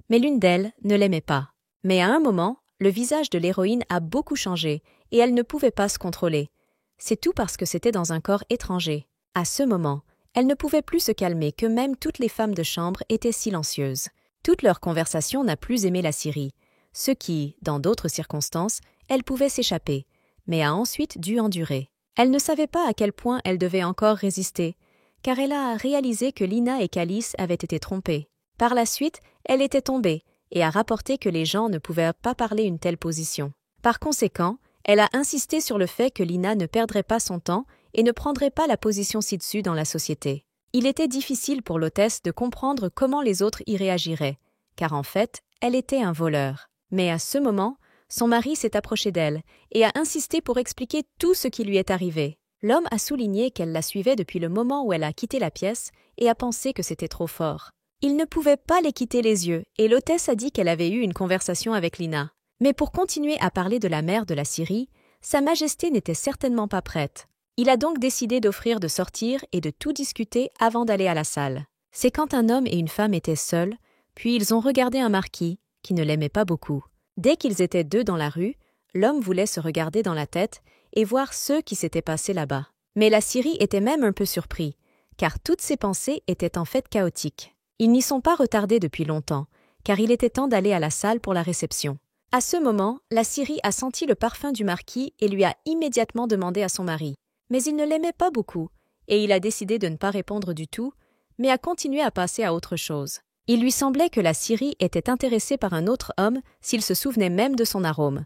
mais l'une d'elles ne l'aimait pas. Mais à un moment, le visage de l'héroïne a beaucoup changé, et elle ne pouvait pas se contrôler. C'est tout parce que c'était dans un corps étranger. À ce moment, elle ne pouvait plus se calmer que même toutes les femmes de chambre étaient silencieuses. Toute leur conversation n'a plus aimé la Syrie, ce qui, dans d'autres circonstances, elle pouvait s'échapper, mais a ensuite dû endurer. Elle ne savait pas à quel point elle devait encore résister, car elle a réalisé que Lina et Calice avaient été trompés. Par la suite, elle était tombée et a rapporté que les gens ne pouvaient pas parler une telle position. Par conséquent, elle a insisté sur le fait que Lina ne perdrait pas son temps et ne prendrait pas la position ci-dessus dans la société. Il était difficile pour l'hôtesse de comprendre comment les autres y réagiraient, car en fait, elle était un voleur. Mais à ce moment, son mari s'est approché d'elle et a insisté pour expliquer tout ce qui lui est arrivé. L'homme a souligné qu'elle la suivait depuis le moment où elle a quitté la pièce et a pensé que c'était trop fort. Il ne pouvait pas les quitter les yeux et l'hôtesse a dit qu'elle avait eu une conversation avec Lina. Mais pour continuer à parler de la mère de la Syrie, Sa Majesté n'était certainement pas prête. Il a donc décidé d'offrir de sortir et de tout discuter avant d'aller à la salle. C'est quand un homme et une femme étaient seuls, puis ils ont regardé un marquis, qui ne l'aimait pas beaucoup. Dès qu'ils étaient deux dans la rue, l'homme voulait se regarder dans la tête et voir ce qui s'était passé là-bas. Mais la Syrie était même un peu surpris, car toutes ses pensées étaient en fait chaotiques. Ils n'y sont pas retardés depuis longtemps, car il était temps d'aller à la salle pour la réception. À ce moment, la Syrie a senti le parfum du marquis et lui a immédiatement demandé à son mari. Mais il ne l'aimait pas beaucoup, et il a décidé de ne pas répondre du tout, mais a continué à passer à autre chose. Il lui semblait que la Syrie était intéressée par un autre homme s'il se souvenait même de son arôme.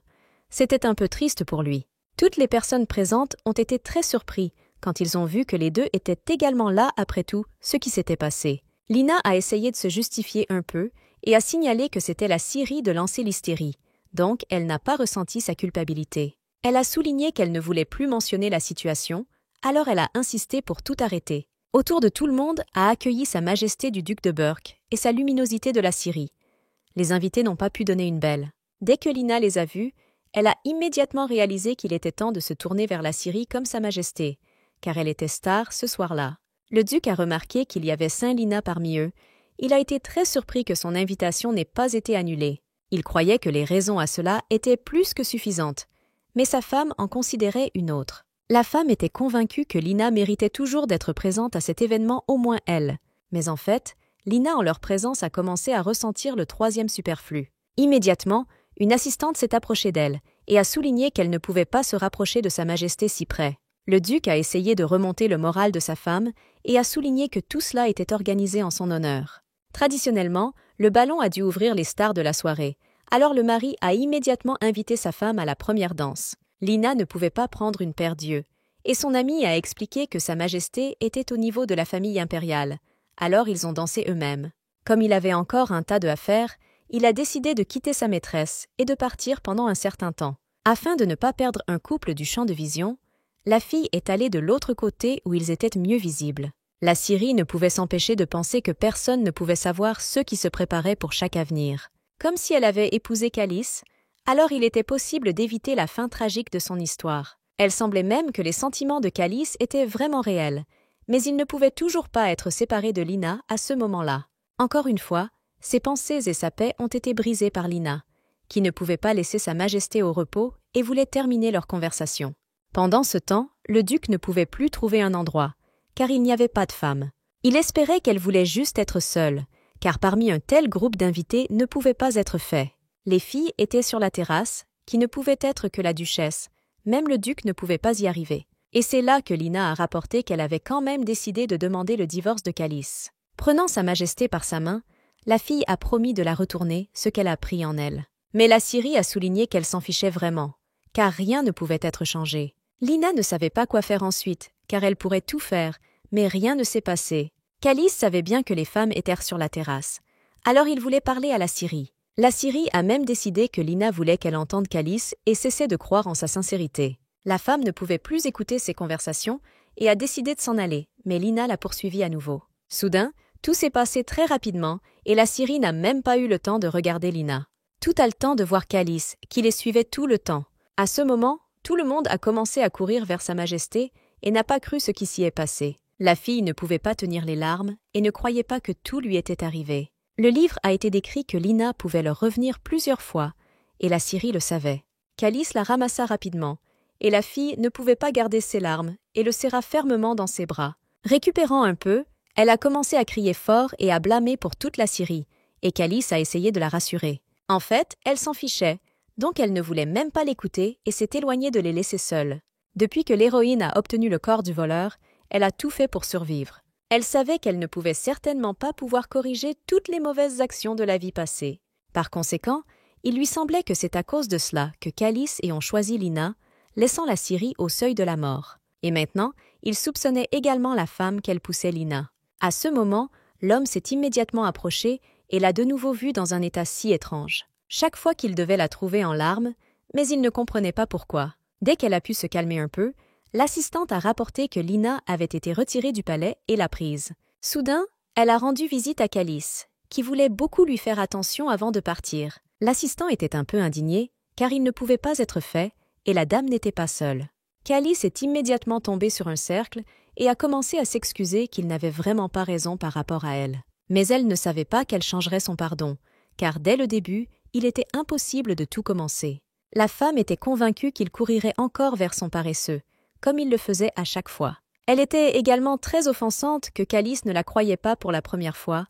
C'était un peu triste pour lui. Toutes les personnes présentes ont été très surpris quand ils ont vu que les deux étaient également là après tout ce qui s'était passé. Lina a essayé de se justifier un peu et a signalé que c'était la Syrie de lancer l'hystérie, donc elle n'a pas ressenti sa culpabilité. Elle a souligné qu'elle ne voulait plus mentionner la situation, alors elle a insisté pour tout arrêter. Autour de tout le monde a accueilli Sa Majesté du duc de Burke et sa luminosité de la Syrie. Les invités n'ont pas pu donner une belle. Dès que Lina les a vus, elle a immédiatement réalisé qu'il était temps de se tourner vers la Syrie comme Sa Majesté, car elle était star ce soir-là. Le duc a remarqué qu'il y avait 5 Lina parmi eux. Il a été très surpris que son invitation n'ait pas été annulée. Il croyait que les raisons à cela étaient plus que suffisantes, mais sa femme en considérait une autre. La femme était convaincue que Lina méritait toujours d'être présente à cet événement, au moins elle. Mais en fait, Lina en leur présence a commencé à ressentir le 3e superflu. Immédiatement, une assistante s'est approchée d'elle et a souligné qu'elle ne pouvait pas se rapprocher de Sa Majesté si près. Le duc a essayé de remonter le moral de sa femme et a souligné que tout cela était organisé en son honneur. Traditionnellement, le ballon a dû ouvrir les stars de la soirée, alors le mari a immédiatement invité sa femme à la première danse. Lina ne pouvait pas prendre une paire d'yeux, et son ami a expliqué que Sa Majesté était au niveau de la famille impériale, alors ils ont dansé eux-mêmes. Comme il avait encore un tas à faire, il a décidé de quitter sa maîtresse et de partir pendant un certain temps. Afin de ne pas perdre un couple du champ de vision, la fille est allée de l'autre côté où ils étaient mieux visibles. La Syrie ne pouvait s'empêcher de penser que personne ne pouvait savoir ce qui se préparait pour chaque avenir. Comme si elle avait épousé Calice, alors il était possible d'éviter la fin tragique de son histoire. Elle semblait même que les sentiments de Calice étaient vraiment réels, mais il ne pouvait toujours pas être séparé de Lina à ce moment-là. Encore une fois, ses pensées et sa paix ont été brisées par Lina, qui ne pouvait pas laisser Sa Majesté au repos et voulait terminer leur conversation. Pendant ce temps, le duc ne pouvait plus trouver un endroit, car il n'y avait pas de femme. Il espérait qu'elle voulait juste être seule, car parmi un tel groupe d'invités ne pouvait pas être fait. Les filles étaient sur la terrasse, qui ne pouvait être que la duchesse, même le duc ne pouvait pas y arriver. Et c'est là que Lina a rapporté qu'elle avait quand même décidé de demander le divorce de Calice. Prenant Sa Majesté par sa main, la fille a promis de la retourner, ce qu'elle a pris en elle. Mais la Syrie a souligné qu'elle s'en fichait vraiment, car rien ne pouvait être changé. Lina ne savait pas quoi faire ensuite, car elle pourrait tout faire, mais rien ne s'est passé. Calice savait bien que les femmes étaient sur la terrasse. Alors il voulait parler à la Syrie. La Syrie a même décidé que Lina voulait qu'elle entende Calice et cessait de croire en sa sincérité. La femme ne pouvait plus écouter ces conversations et a décidé de s'en aller, mais Lina l'a poursuivie à nouveau. Soudain, tout s'est passé très rapidement et la Syrie n'a même pas eu le temps de regarder Lina. Tout a le temps de voir Calice, qui les suivait tout le temps. À ce moment, tout le monde a commencé à courir vers Sa Majesté et n'a pas cru ce qui s'y est passé. La fille ne pouvait pas tenir les larmes et ne croyait pas que tout lui était arrivé. Le livre a été décrit que Lina pouvait leur revenir plusieurs fois, et la Syrie le savait. Calice la ramassa rapidement, et la fille ne pouvait pas garder ses larmes et le serra fermement dans ses bras. Récupérant un peu, elle a commencé à crier fort et à blâmer pour toute la Syrie, et Calice a essayé de la rassurer. En fait, elle s'en fichait, donc elle ne voulait même pas l'écouter et s'est éloignée de les laisser seuls. Depuis que l'héroïne a obtenu le corps du voleur, elle a tout fait pour survivre. Elle savait qu'elle ne pouvait certainement pas pouvoir corriger toutes les mauvaises actions de la vie passée. Par conséquent, il lui semblait que c'est à cause de cela que Calice et ont choisi Lina, laissant la Syrie au seuil de la mort. Et maintenant, il soupçonnait également la femme qu'elle poussait Lina. À ce moment, l'homme s'est immédiatement approché et l'a de nouveau vue dans un état si étrange. Chaque fois qu'il devait la trouver en larmes, mais il ne comprenait pas pourquoi. Dès qu'elle a pu se calmer un peu, l'assistante a rapporté que Lina avait été retirée du palais et l'a prise. Soudain, elle a rendu visite à Calice, qui voulait beaucoup lui faire attention avant de partir. L'assistant était un peu indigné, car il ne pouvait pas être fait, et la dame n'était pas seule. Calice est immédiatement tombé sur un cercle et a commencé à s'excuser qu'il n'avait vraiment pas raison par rapport à elle. Mais elle ne savait pas qu'elle changerait son pardon, car dès le début, il était impossible de tout commencer. La femme était convaincue qu'il courirait encore vers son paresseux, comme il le faisait à chaque fois. Elle était également très offensante que Calice ne la croyait pas pour la première fois.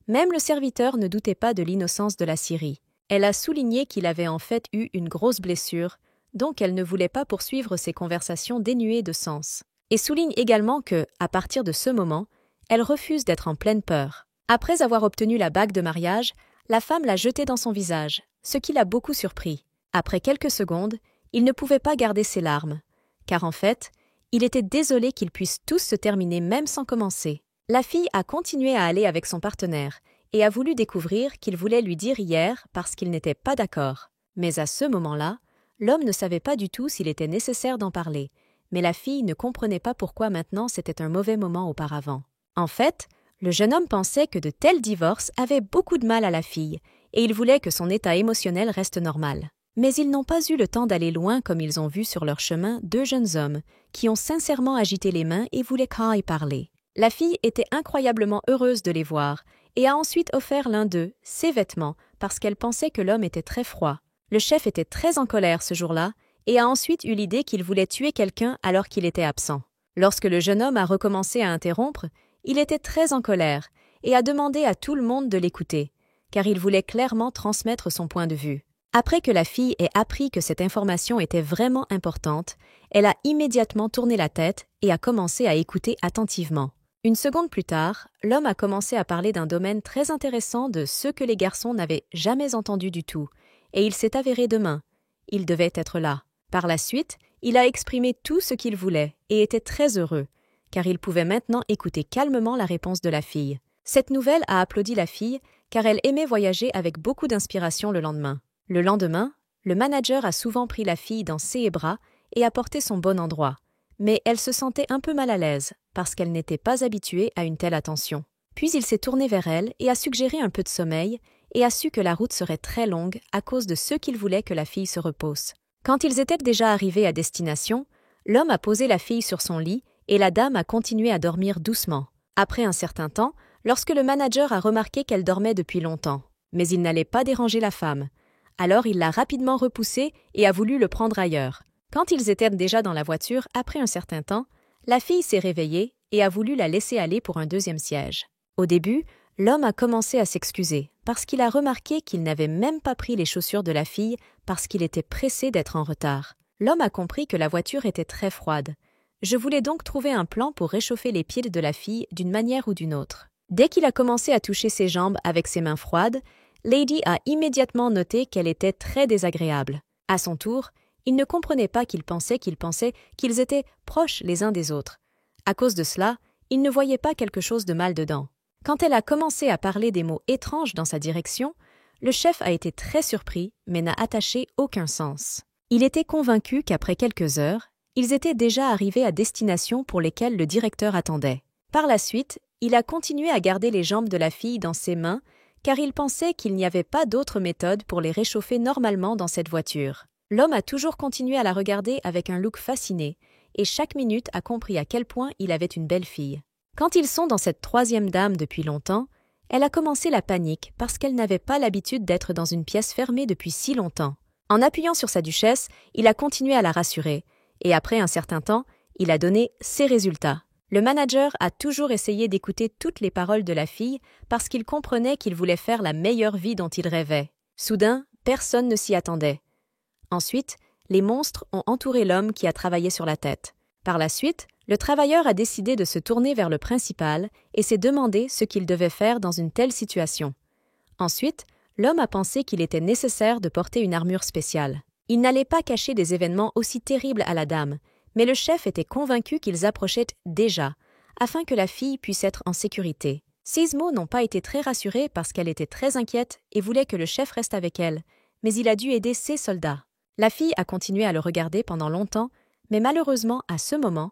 Même le serviteur ne doutait pas de l'innocence de la Syrie. Elle a souligné qu'il avait en fait eu une grosse blessure, donc elle ne voulait pas poursuivre ces conversations dénuées de sens. Et souligne également que, à partir de ce moment, elle refuse d'être en pleine peur. Après avoir obtenu la bague de mariage, la femme l'a jetée dans son visage, ce qui l'a beaucoup surpris. Après quelques secondes, il ne pouvait pas garder ses larmes, car en fait, il était désolé qu'ils puissent tous se terminer même sans commencer. La fille a continué à aller avec son partenaire et a voulu découvrir qu'il voulait lui dire hier parce qu'ils n'étaient pas d'accord. Mais à ce moment-là, l'homme ne savait pas du tout s'il était nécessaire d'en parler, mais la fille ne comprenait pas pourquoi maintenant c'était un mauvais moment auparavant. En fait, le jeune homme pensait que de tels divorces avaient beaucoup de mal à la fille, et il voulait que son état émotionnel reste normal. Mais ils n'ont pas eu le temps d'aller loin comme ils ont vu sur leur chemin deux jeunes hommes qui ont sincèrement agité les mains et voulaient y parler. La fille était incroyablement heureuse de les voir et a ensuite offert l'un d'eux ses vêtements parce qu'elle pensait que l'homme était très froid. Le chef était très en colère ce jour-là et a ensuite eu l'idée qu'il voulait tuer quelqu'un alors qu'il était absent. Lorsque le jeune homme a recommencé à interrompre, il était très en colère et a demandé à tout le monde de l'écouter, car il voulait clairement transmettre son point de vue. Après que la fille ait appris que cette information était vraiment importante, elle a immédiatement tourné la tête et a commencé à écouter attentivement. Une seconde plus tard, l'homme a commencé à parler d'un domaine très intéressant de ce que les garçons n'avaient jamais entendu du tout, et il s'est avéré demain. Il devait être là. Par la suite, il a exprimé tout ce qu'il voulait et était très heureux, car il pouvait maintenant écouter calmement la réponse de la fille. Cette nouvelle a applaudi la fille, car elle aimait voyager avec beaucoup d'inspiration le lendemain. Le lendemain, le manager a souvent pris la fille dans ses bras et a porté son bon endroit, mais elle se sentait un peu mal à l'aise parce qu'elle n'était pas habituée à une telle attention. Puis il s'est tourné vers elle et a suggéré un peu de sommeil et a su que la route serait très longue à cause de ce qu'il voulait que la fille se repose. Quand ils étaient déjà arrivés à destination, l'homme a posé la fille sur son lit et la dame a continué à dormir doucement. Après un certain temps, lorsque le manager a remarqué qu'elle dormait depuis longtemps, mais il n'allait pas déranger la femme, alors il l'a rapidement repoussé et a voulu le prendre ailleurs. Quand ils étaient déjà dans la voiture, après un certain temps, la fille s'est réveillée et a voulu la laisser aller pour un deuxième siège. Au début, l'homme a commencé à s'excuser parce qu'il a remarqué qu'il n'avait même pas pris les chaussures de la fille parce qu'il était pressé d'être en retard. L'homme a compris que la voiture était très froide. Je voulais donc trouver un plan pour réchauffer les pieds de la fille d'une manière ou d'une autre. Dès qu'il a commencé à toucher ses jambes avec ses mains froides, Lady a immédiatement noté qu'elle était très désagréable. À son tour, il ne comprenait pas qu'ils pensaient qu'ils étaient proches les uns des autres. À cause de cela, il ne voyait pas quelque chose de mal dedans. Quand elle a commencé à parler des mots étranges dans sa direction, le chef a été très surpris, mais n'a attaché aucun sens. Il était convaincu qu'après quelques heures, ils étaient déjà arrivés à destination pour lesquelles le directeur attendait. Par la suite, il a continué à garder les jambes de la fille dans ses mains, car il pensait qu'il n'y avait pas d'autre méthode pour les réchauffer normalement dans cette voiture. L'homme a toujours continué à la regarder avec un look fasciné, et chaque minute a compris à quel point il avait une belle fille. Quand ils sont dans cette troisième dame depuis longtemps, elle a commencé la panique parce qu'elle n'avait pas l'habitude d'être dans une pièce fermée depuis si longtemps. En appuyant sur sa duchesse, il a continué à la rassurer, et après un certain temps, il a donné ses résultats. Le manager a toujours essayé d'écouter toutes les paroles de la fille parce qu'il comprenait qu'il voulait faire la meilleure vie dont il rêvait. Soudain, personne ne s'y attendait. Ensuite, les monstres ont entouré l'homme qui a travaillé sur la tête. Par la suite, le travailleur a décidé de se tourner vers le principal et s'est demandé ce qu'il devait faire dans une telle situation. Ensuite, l'homme a pensé qu'il était nécessaire de porter une armure spéciale. Il n'allait pas cacher des événements aussi terribles à la dame, mais le chef était convaincu qu'ils approchaient déjà, afin que la fille puisse être en sécurité. Ces mots n'ont pas été très rassurés parce qu'elle était très inquiète et voulait que le chef reste avec elle, mais il a dû aider ses soldats. La fille a continué à le regarder pendant longtemps, mais malheureusement, à ce moment,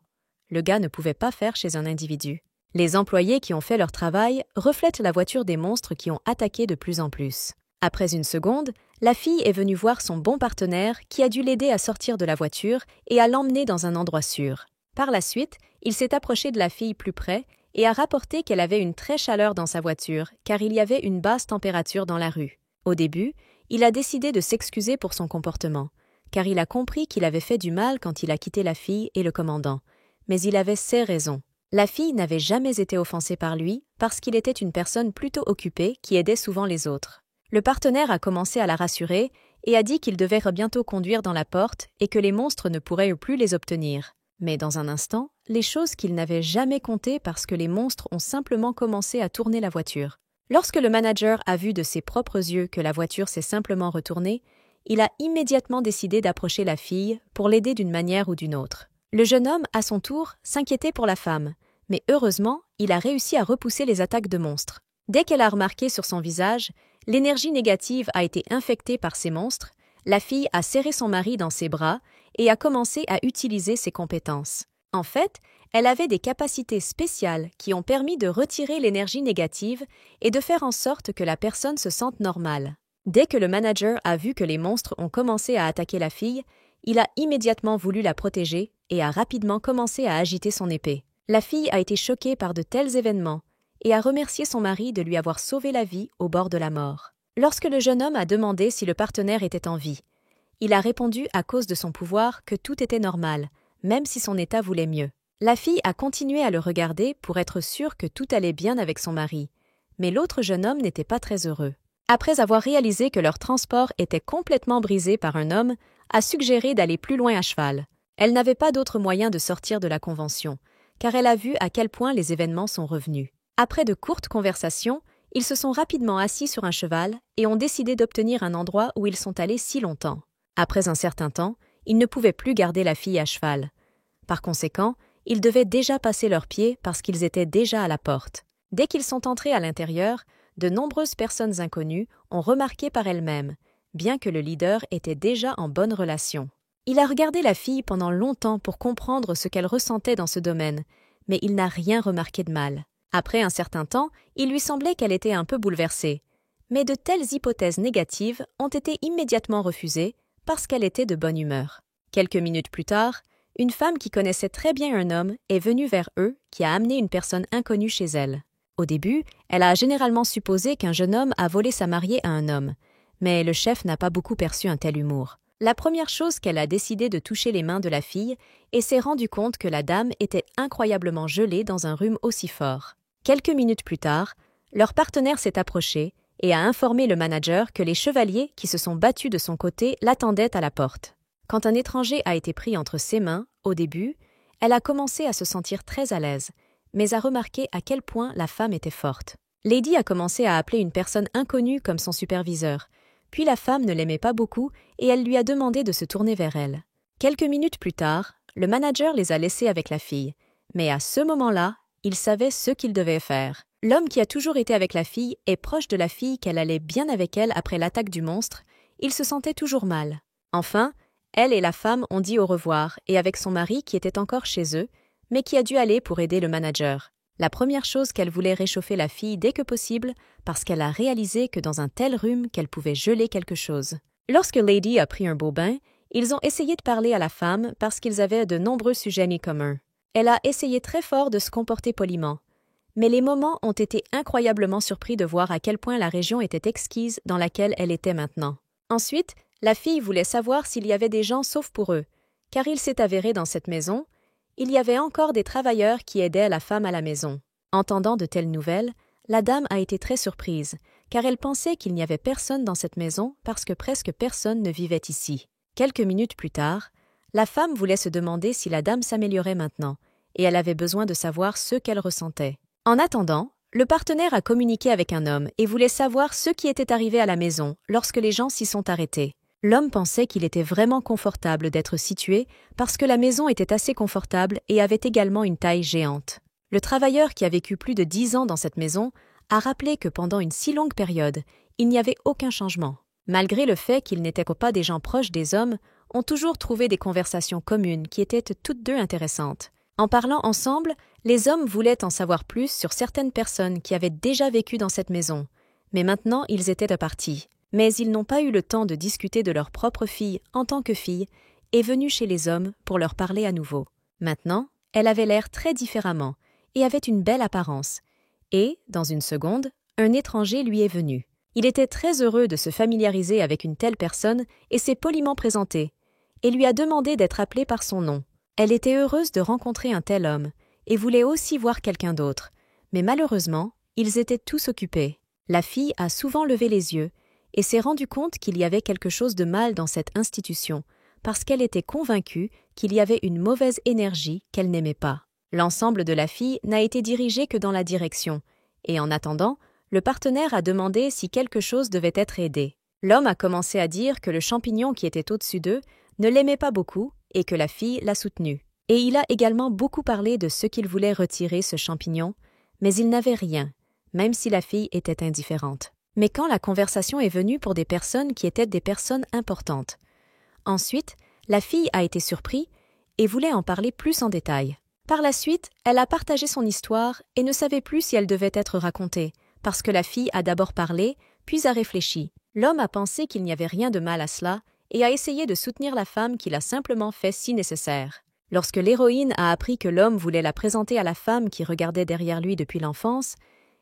le gars ne pouvait pas faire chez un individu. Les employés qui ont fait leur travail reflètent la voiture des monstres qui ont attaqué de plus en plus. Après une seconde, la fille est venue voir son bon partenaire qui a dû l'aider à sortir de la voiture et à l'emmener dans un endroit sûr. Par la suite, il s'est approché de la fille plus près et a rapporté qu'elle avait une très chaleur dans sa voiture car il y avait une basse température dans la rue. Au début, il a décidé de s'excuser pour son comportement, car il a compris qu'il avait fait du mal quand il a quitté la fille et le commandant. Mais il avait ses raisons. La fille n'avait jamais été offensée par lui parce qu'il était une personne plutôt occupée qui aidait souvent les autres. Le partenaire a commencé à la rassurer et a dit qu'il devait bientôt conduire dans la porte et que les monstres ne pourraient plus les obtenir. Mais dans un instant, les choses qu'il n'avait jamais comptées parce que les monstres ont simplement commencé à tourner la voiture. Lorsque le manager a vu de ses propres yeux que la voiture s'est simplement retournée, il a immédiatement décidé d'approcher la fille pour l'aider d'une manière ou d'une autre. Le jeune homme, à son tour, s'inquiétait pour la femme, mais heureusement, il a réussi à repousser les attaques de monstres. Dès qu'elle a remarqué sur son visage, l'énergie négative a été infectée par ces monstres, la fille a serré son mari dans ses bras et a commencé à utiliser ses compétences. En fait, elle avait des capacités spéciales qui ont permis de retirer l'énergie négative et de faire en sorte que la personne se sente normale. Dès que le manager a vu que les monstres ont commencé à attaquer la fille, il a immédiatement voulu la protéger et a rapidement commencé à agiter son épée. La fille a été choquée par de tels événements et a remercié son mari de lui avoir sauvé la vie au bord de la mort. Lorsque le jeune homme a demandé si le partenaire était en vie, il a répondu à cause de son pouvoir que tout était normal, même si son état voulait mieux. La fille a continué à le regarder pour être sûre que tout allait bien avec son mari, mais l'autre jeune homme n'était pas très heureux. après avoir réalisé que leur transport était complètement brisé par un homme, a suggéré d'aller plus loin à cheval. Elle n'avait pas d'autre moyen de sortir de la convention, car elle a vu à quel point les événements sont revenus. Après de courtes conversations, ils se sont rapidement assis sur un cheval et ont décidé d'obtenir un endroit où ils sont allés si longtemps. Après un certain temps, ils ne pouvaient plus garder la fille à cheval. Par conséquent, ils devaient déjà passer leurs pieds parce qu'ils étaient déjà à la porte. Dès qu'ils sont entrés à l'intérieur, de nombreuses personnes inconnues ont remarqué par elles-mêmes, bien que le leader était déjà en bonne relation. Il a regardé la fille pendant longtemps pour comprendre ce qu'elle ressentait dans ce domaine, mais il n'a rien remarqué de mal. Après un certain temps, il lui semblait qu'elle était un peu bouleversée. Mais de telles hypothèses négatives ont été immédiatement refusées parce qu'elle était de bonne humeur. Quelques minutes plus tard, une femme qui connaissait très bien un homme est venue vers eux qui a amené une personne inconnue chez elle. Au début, elle a généralement supposé qu'un jeune homme a volé sa mariée à un homme, mais le chef n'a pas beaucoup perçu un tel humour. La première chose qu'elle a décidé de toucher les mains de la fille et s'est rendu compte que la dame était incroyablement gelée dans un rhume aussi fort. Quelques minutes plus tard, leur partenaire s'est approché et a informé le manager que les chevaliers qui se sont battus de son côté l'attendaient à la porte. Quand un étranger a été pris entre ses mains, au début, elle a commencé à se sentir très à l'aise, mais a remarqué à quel point la femme était forte. Lady a commencé à appeler une personne inconnue comme son superviseur, puis la femme ne l'aimait pas beaucoup et elle lui a demandé de se tourner vers elle. Quelques minutes plus tard, le manager les a laissés avec la fille, mais à ce moment-là, il savait ce qu'il devait faire. L'homme qui a toujours été avec la fille est proche de la fille qu'elle allait bien avec elle après l'attaque du monstre. Il se sentait toujours mal. Enfin, elle et la femme ont dit au revoir et avec son mari qui était encore chez eux, mais qui a dû aller pour aider le manager. La première chose qu'elle voulait réchauffer la fille dès que possible parce qu'elle a réalisé que dans un tel rhume qu'elle pouvait geler quelque chose. Lorsque Lady a pris un beau bain, ils ont essayé de parler à la femme parce qu'ils avaient de nombreux sujets mis communs. Elle a essayé très fort de se comporter poliment, mais les moments ont été incroyablement surpris de voir à quel point la région était exquise dans laquelle elle était maintenant. Ensuite, la fille voulait savoir s'il y avait des gens sauf pour eux, car il s'est avéré dans cette maison, il y avait encore des travailleurs qui aidaient la femme à la maison. Entendant de telles nouvelles, la dame a été très surprise, car elle pensait qu'il n'y avait personne dans cette maison parce que presque personne ne vivait ici. Quelques minutes plus tard, la femme voulait se demander si la dame s'améliorait maintenant, et elle avait besoin de savoir ce qu'elle ressentait. En attendant, le partenaire a communiqué avec un homme et voulait savoir ce qui était arrivé à la maison lorsque les gens s'y sont arrêtés. L'homme pensait qu'il était vraiment confortable d'être situé parce que la maison était assez confortable et avait également une taille géante. Le travailleur qui a vécu plus de 10 ans dans cette maison a rappelé que pendant une si longue période, il n'y avait aucun changement. Malgré le fait qu'ils n'étaient pas des gens proches des hommes, ont toujours trouvé des conversations communes qui étaient toutes deux intéressantes. En parlant ensemble, les hommes voulaient en savoir plus sur certaines personnes qui avaient déjà vécu dans cette maison, mais maintenant ils étaient partis. Mais ils n'ont pas eu le temps de discuter de leur propre fille en tant que fille et venus chez les hommes pour leur parler à nouveau. Maintenant, elle avait l'air très différemment et avait une belle apparence. Et, dans une seconde, un étranger lui est venu. Il était très heureux de se familiariser avec une telle personne et s'est poliment présenté, et lui a demandé d'être appelé par son nom. Elle était heureuse de rencontrer un tel homme et voulait aussi voir quelqu'un d'autre, mais malheureusement, ils étaient tous occupés. La fille a souvent levé les yeux et s'est rendue compte qu'il y avait quelque chose de mal dans cette institution, parce qu'elle était convaincue qu'il y avait une mauvaise énergie qu'elle n'aimait pas. L'ensemble de la fille n'a été dirigé que dans la direction, et en attendant, le partenaire a demandé si quelque chose devait être aidé. L'homme a commencé à dire que le champignon qui était au-dessus d'eux ne l'aimait pas beaucoup et que la fille l'a soutenu. Et il a également beaucoup parlé de ce qu'il voulait retirer ce champignon, mais il n'avait rien, même si la fille était indifférente. Mais quand la conversation est venue pour des personnes qui étaient des personnes importantes. Ensuite, la fille a été surprise et voulait en parler plus en détail. Par la suite, elle a partagé son histoire et ne savait plus si elle devait être racontée, parce que la fille a d'abord parlé, puis a réfléchi. L'homme a pensé qu'il n'y avait rien de mal à cela et a essayé de soutenir la femme qu'il a simplement fait si nécessaire. Lorsque l'héroïne a appris que l'homme voulait la présenter à la femme qui regardait derrière lui depuis l'enfance,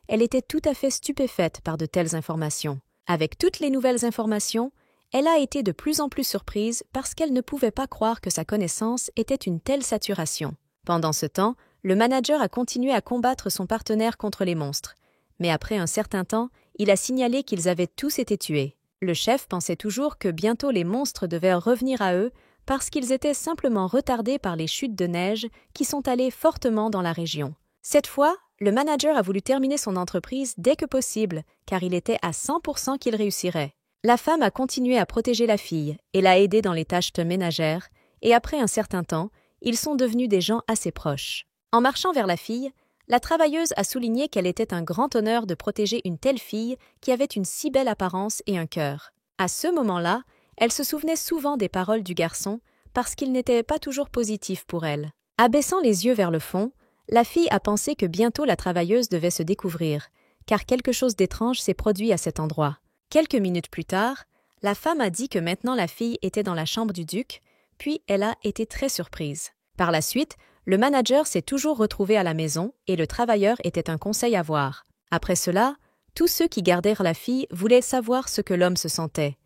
elle était tout à fait stupéfaite par de telles informations. Avec toutes les nouvelles informations, elle a été de plus en plus surprise parce qu'elle ne pouvait pas croire que sa connaissance était une telle saturation. Pendant ce temps, le manager a continué à combattre son partenaire contre les monstres. Mais après un certain temps, il a signalé qu'ils avaient tous été tués. Le chef pensait toujours que bientôt les monstres devaient revenir à eux parce qu'ils étaient simplement retardés par les chutes de neige qui sont allées fortement dans la région. Cette fois, le manager a voulu terminer son entreprise dès que possible, car il était à 100% qu'il réussirait. La femme a continué à protéger la fille et l'a aidée dans les tâches ménagères, et après un certain temps, ils sont devenus des gens assez proches. En marchant vers la fille, la travailleuse a souligné qu'elle était un grand honneur de protéger une telle fille qui avait une si belle apparence et un cœur. À ce moment-là, elle se souvenait souvent des paroles du garçon parce qu'il n'était pas toujours positif pour elle. Abaissant les yeux vers le fond, la fille a pensé que bientôt la travailleuse devait se découvrir, car quelque chose d'étrange s'est produit à cet endroit. Quelques minutes plus tard, la femme a dit que maintenant la fille était dans la chambre du duc, puis elle a été très surprise. Par la suite, le manager s'est toujours retrouvé à la maison et le travailleur était un conseil à voir. Après cela, tous ceux qui gardèrent la fille voulaient savoir ce que l'homme se sentait.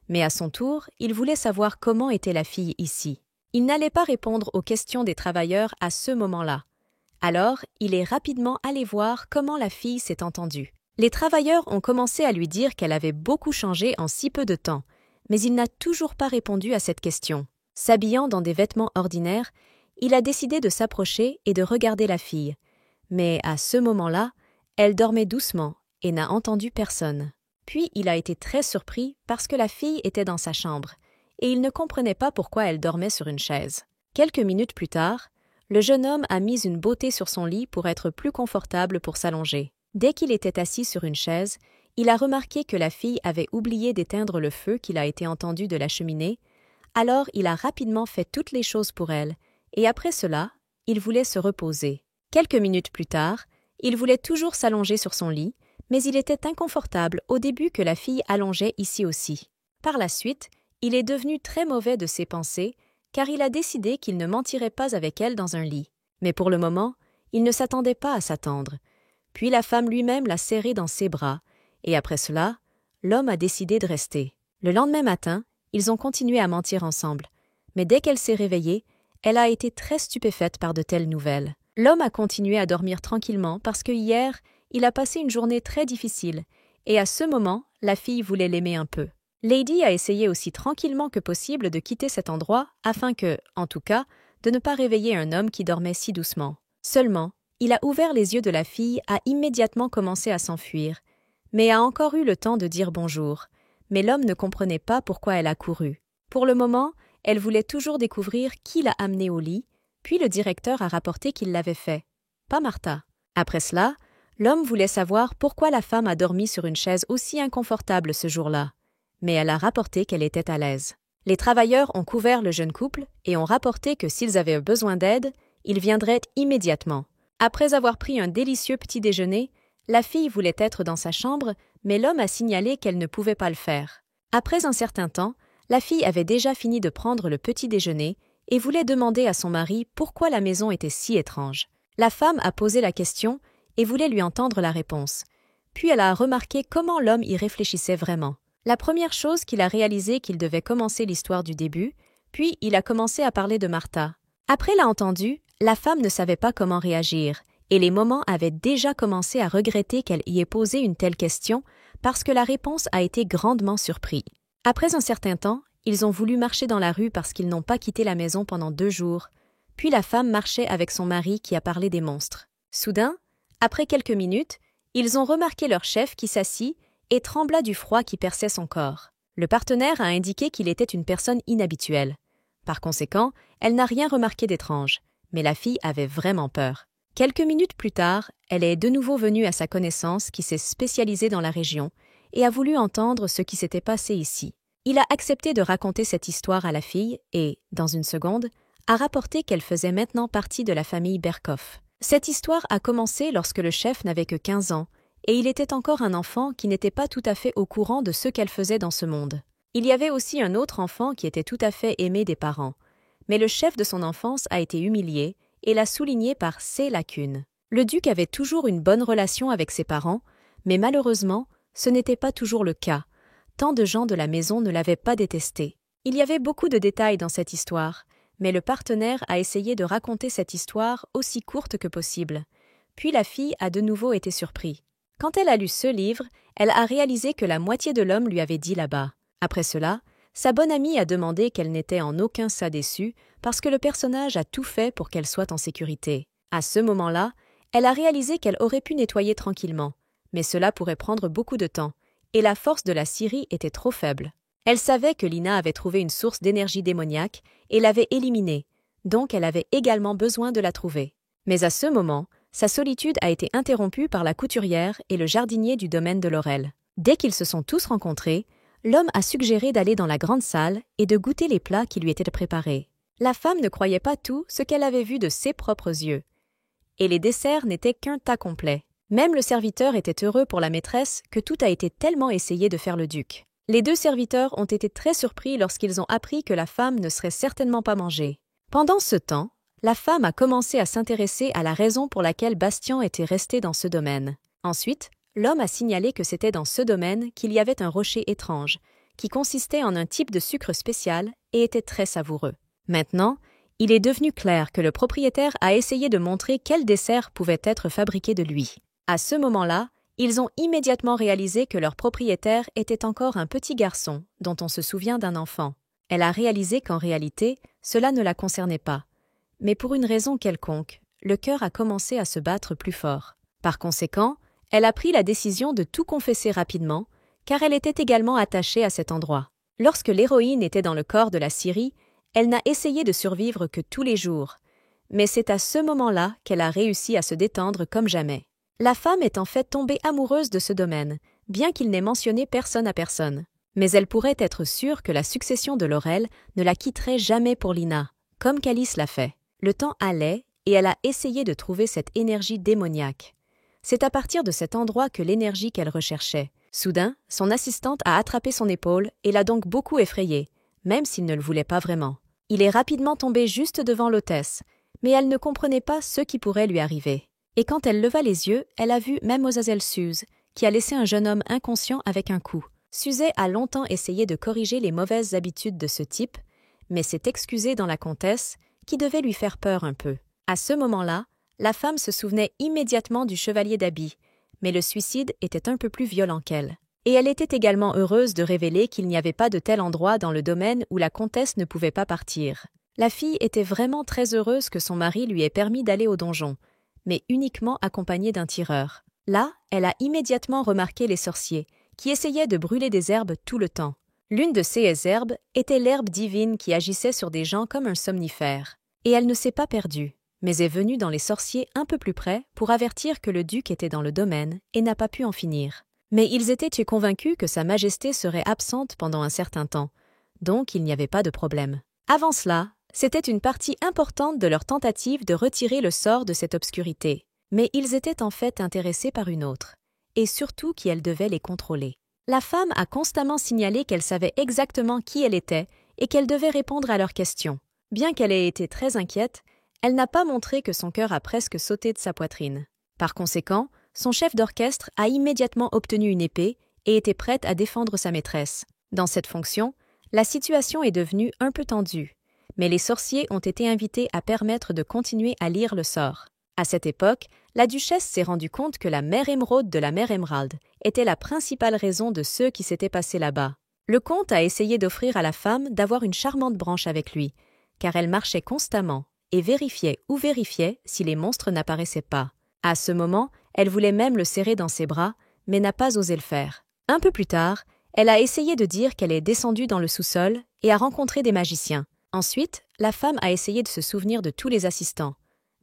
Mais à son tour, il voulait savoir comment était la fille ici. Il n'allait pas répondre aux questions des travailleurs à ce moment-là. Alors, il est rapidement allé voir comment la fille s'est entendue. Les travailleurs ont commencé à lui dire qu'elle avait beaucoup changé en si peu de temps, mais il n'a toujours pas répondu à cette question. S'habillant dans des vêtements ordinaires, il a décidé de s'approcher et de regarder la fille. Mais à ce moment-là, elle dormait doucement et n'a entendu personne. Puis il a été très surpris parce que la fille était dans sa chambre, et il ne comprenait pas pourquoi elle dormait sur une chaise. Quelques minutes plus tard, le jeune homme a mis une beauté sur son lit pour être plus confortable pour s'allonger. Dès qu'il était assis sur une chaise, il a remarqué que la fille avait oublié d'éteindre le feu qu'il a été entendu de la cheminée, alors il a rapidement fait toutes les choses pour elle, et après cela, il voulait se reposer. Quelques minutes plus tard, il voulait toujours s'allonger sur son lit, mais il était inconfortable au début que la fille allongeait ici aussi. Par la suite, il est devenu très mauvais de ses pensées, car il a décidé qu'il ne mentirait pas avec elle dans un lit. Mais pour le moment, il ne s'attendait pas à s'attendre. Puis la femme lui-même l'a serré dans ses bras, et après cela, l'homme a décidé de rester. Le lendemain matin, ils ont continué à mentir ensemble, mais dès qu'elle s'est réveillée, elle a été très stupéfaite par de telles nouvelles. L'homme a continué à dormir tranquillement parce que hier, il a passé une journée très difficile, et à ce moment, la fille voulait l'aimer un peu. Lady a essayé aussi tranquillement que possible de quitter cet endroit afin que, en tout cas, de ne pas réveiller un homme qui dormait si doucement. Seulement, il a ouvert les yeux de la fille, a immédiatement commencé à s'enfuir, mais a encore eu le temps de dire bonjour. Mais l'homme ne comprenait pas pourquoi elle a couru. Pour le moment, elle voulait toujours découvrir qui l'a amenée au lit, puis le directeur a rapporté qu'il l'avait fait, pas Martha. Après cela, l'homme voulait savoir pourquoi la femme a dormi sur une chaise aussi inconfortable ce jour-là, mais elle a rapporté qu'elle était à l'aise. Les travailleurs ont couvert le jeune couple et ont rapporté que s'ils avaient besoin d'aide, ils viendraient immédiatement. Après avoir pris un délicieux petit déjeuner, la fille voulait être dans sa chambre, mais l'homme a signalé qu'elle ne pouvait pas le faire. Après un certain temps, la fille avait déjà fini de prendre le petit déjeuner et voulait demander à son mari pourquoi la maison était si étrange. La femme a posé la question et voulait lui entendre la réponse. Puis elle a remarqué comment l'homme y réfléchissait vraiment. La première chose qu'il a réalisé qu'il devait commencer l'histoire du début, puis il a commencé à parler de Martha. Après l'a entendu, la femme ne savait pas comment réagir, et les moments avaient déjà commencé à regretter qu'elle y ait posé une telle question parce que la réponse a été grandement surprise. Après un certain temps, ils ont voulu marcher dans la rue parce qu'ils n'ont pas quitté la maison pendant 2 jours. Puis la femme marchait avec son mari qui a parlé des monstres. Soudain, après quelques minutes, ils ont remarqué leur chef qui s'assit et trembla du froid qui perçait son corps. Le partenaire a indiqué qu'il était une personne inhabituelle. Par conséquent, elle n'a rien remarqué d'étrange, mais la fille avait vraiment peur. Quelques minutes plus tard, elle est de nouveau venue à sa connaissance qui s'est spécialisée dans la région et a voulu entendre ce qui s'était passé ici. Il a accepté de raconter cette histoire à la fille et, dans une seconde, a rapporté qu'elle faisait maintenant partie de la famille Berkoff. Cette histoire a commencé lorsque le chef n'avait que 15 ans et il était encore un enfant qui n'était pas tout à fait au courant de ce qu'elle faisait dans ce monde. Il y avait aussi un autre enfant qui était tout à fait aimé des parents, mais le chef de son enfance a été humilié et l'a souligné par ses lacunes. Le duc avait toujours une bonne relation avec ses parents, mais malheureusement, ce n'était pas toujours le cas. Tant de gens de la maison ne l'avaient pas détesté. Il y avait beaucoup de détails dans cette histoire, mais le partenaire a essayé de raconter cette histoire aussi courte que possible. Puis la fille a de nouveau été surprise. Quand elle a lu ce livre, elle a réalisé que la moitié de l'homme lui avait dit là-bas. Après cela, sa bonne amie a demandé qu'elle n'était en aucun cas déçue parce que le personnage a tout fait pour qu'elle soit en sécurité. À ce moment-là, elle a réalisé qu'elle aurait pu nettoyer tranquillement, mais cela pourrait prendre beaucoup de temps, et la force de la scierie était trop faible. Elle savait que Lina avait trouvé une source d'énergie démoniaque et l'avait éliminée, donc elle avait également besoin de la trouver. Mais à ce moment, sa solitude a été interrompue par la couturière et le jardinier du domaine de Laurel. Dès qu'ils se sont tous rencontrés, l'homme a suggéré d'aller dans la grande salle et de goûter les plats qui lui étaient préparés. La femme ne croyait pas tout ce qu'elle avait vu de ses propres yeux. Et les desserts n'étaient qu'un tas complet. Même le serviteur était heureux pour la maîtresse que tout a été tellement essayé de faire le duc. Les deux serviteurs ont été très surpris lorsqu'ils ont appris que la femme ne serait certainement pas mangée. Pendant ce temps, la femme a commencé à s'intéresser à la raison pour laquelle Bastien était resté dans ce domaine. Ensuite, l'homme a signalé que c'était dans ce domaine qu'il y avait un rocher étrange, qui consistait en un type de sucre spécial et était très savoureux. Maintenant, il est devenu clair que le propriétaire a essayé de montrer quel dessert pouvait être fabriqué de lui. À ce moment-là, ils ont immédiatement réalisé que leur propriétaire était encore un petit garçon dont on se souvient d'un enfant. Elle a réalisé qu'en réalité, cela ne la concernait pas. Mais pour une raison quelconque, le cœur a commencé à se battre plus fort. Par conséquent, elle a pris la décision de tout confesser rapidement, car elle était également attachée à cet endroit. Lorsque l'héroïne était dans le corps de la scierie, elle n'a essayé de survivre que tous les jours. Mais c'est à ce moment-là qu'elle a réussi à se détendre comme jamais. La femme est en fait tombée amoureuse de ce domaine, bien qu'il n'ait mentionné personne à personne. Mais elle pourrait être sûre que la succession de Laurel ne la quitterait jamais pour Lina, comme Calice l'a fait. Le temps allait et elle a essayé de trouver cette énergie démoniaque. C'est à partir de cet endroit que l'énergie qu'elle recherchait. Soudain, son assistante a attrapé son épaule et l'a donc beaucoup effrayée, même s'il ne le voulait pas vraiment. Il est rapidement tombé juste devant l'hôtesse, mais elle ne comprenait pas ce qui pourrait lui arriver. Et quand elle leva les yeux, elle a vu Mademoiselle Suze, qui a laissé un jeune homme inconscient avec un coup. Suze a longtemps essayé de corriger les mauvaises habitudes de ce type, mais s'est excusée dans la comtesse, qui devait lui faire peur un peu. À ce moment-là, la femme se souvenait immédiatement du chevalier d'habit, mais le suicide était un peu plus violent qu'elle. Et elle était également heureuse de révéler qu'il n'y avait pas de tel endroit dans le domaine où la comtesse ne pouvait pas partir. La fille était vraiment très heureuse que son mari lui ait permis d'aller au donjon, mais uniquement accompagnée d'un tireur. Là, elle a immédiatement remarqué les sorciers, qui essayaient de brûler des herbes tout le temps. L'une de ces herbes était l'herbe divine qui agissait sur des gens comme un somnifère. Et elle ne s'est pas perdue, mais est venue dans les sorciers un peu plus près pour avertir que le duc était dans le domaine et n'a pas pu en finir. Mais ils étaient convaincus que Sa Majesté serait absente pendant un certain temps, donc il n'y avait pas de problème. Avant cela, c'était une partie importante de leur tentative de retirer le sort de cette obscurité, mais ils étaient en fait intéressés par une autre, et surtout qui elle devait les contrôler. La femme a constamment signalé qu'elle savait exactement qui elle était et qu'elle devait répondre à leurs questions. Bien qu'elle ait été très inquiète, elle n'a pas montré que son cœur a presque sauté de sa poitrine. Par conséquent, son chef d'orchestre a immédiatement obtenu une épée et était prête à défendre sa maîtresse. Dans cette fonction, la situation est devenue un peu tendue, mais les sorciers ont été invités à permettre de continuer à lire le sort. À cette époque, la duchesse s'est rendue compte que la mère émeraude de la mère Émeraude était la principale raison de ce qui s'était passé là-bas. Le comte a essayé d'offrir à la femme d'avoir une charmante branche avec lui, car elle marchait constamment et vérifiait si les monstres n'apparaissaient pas. À ce moment, elle voulait même le serrer dans ses bras, mais n'a pas osé le faire. Un peu plus tard, elle a essayé de dire qu'elle est descendue dans le sous-sol et a rencontré des magiciens. Ensuite, la femme a essayé de se souvenir de tous les assistants.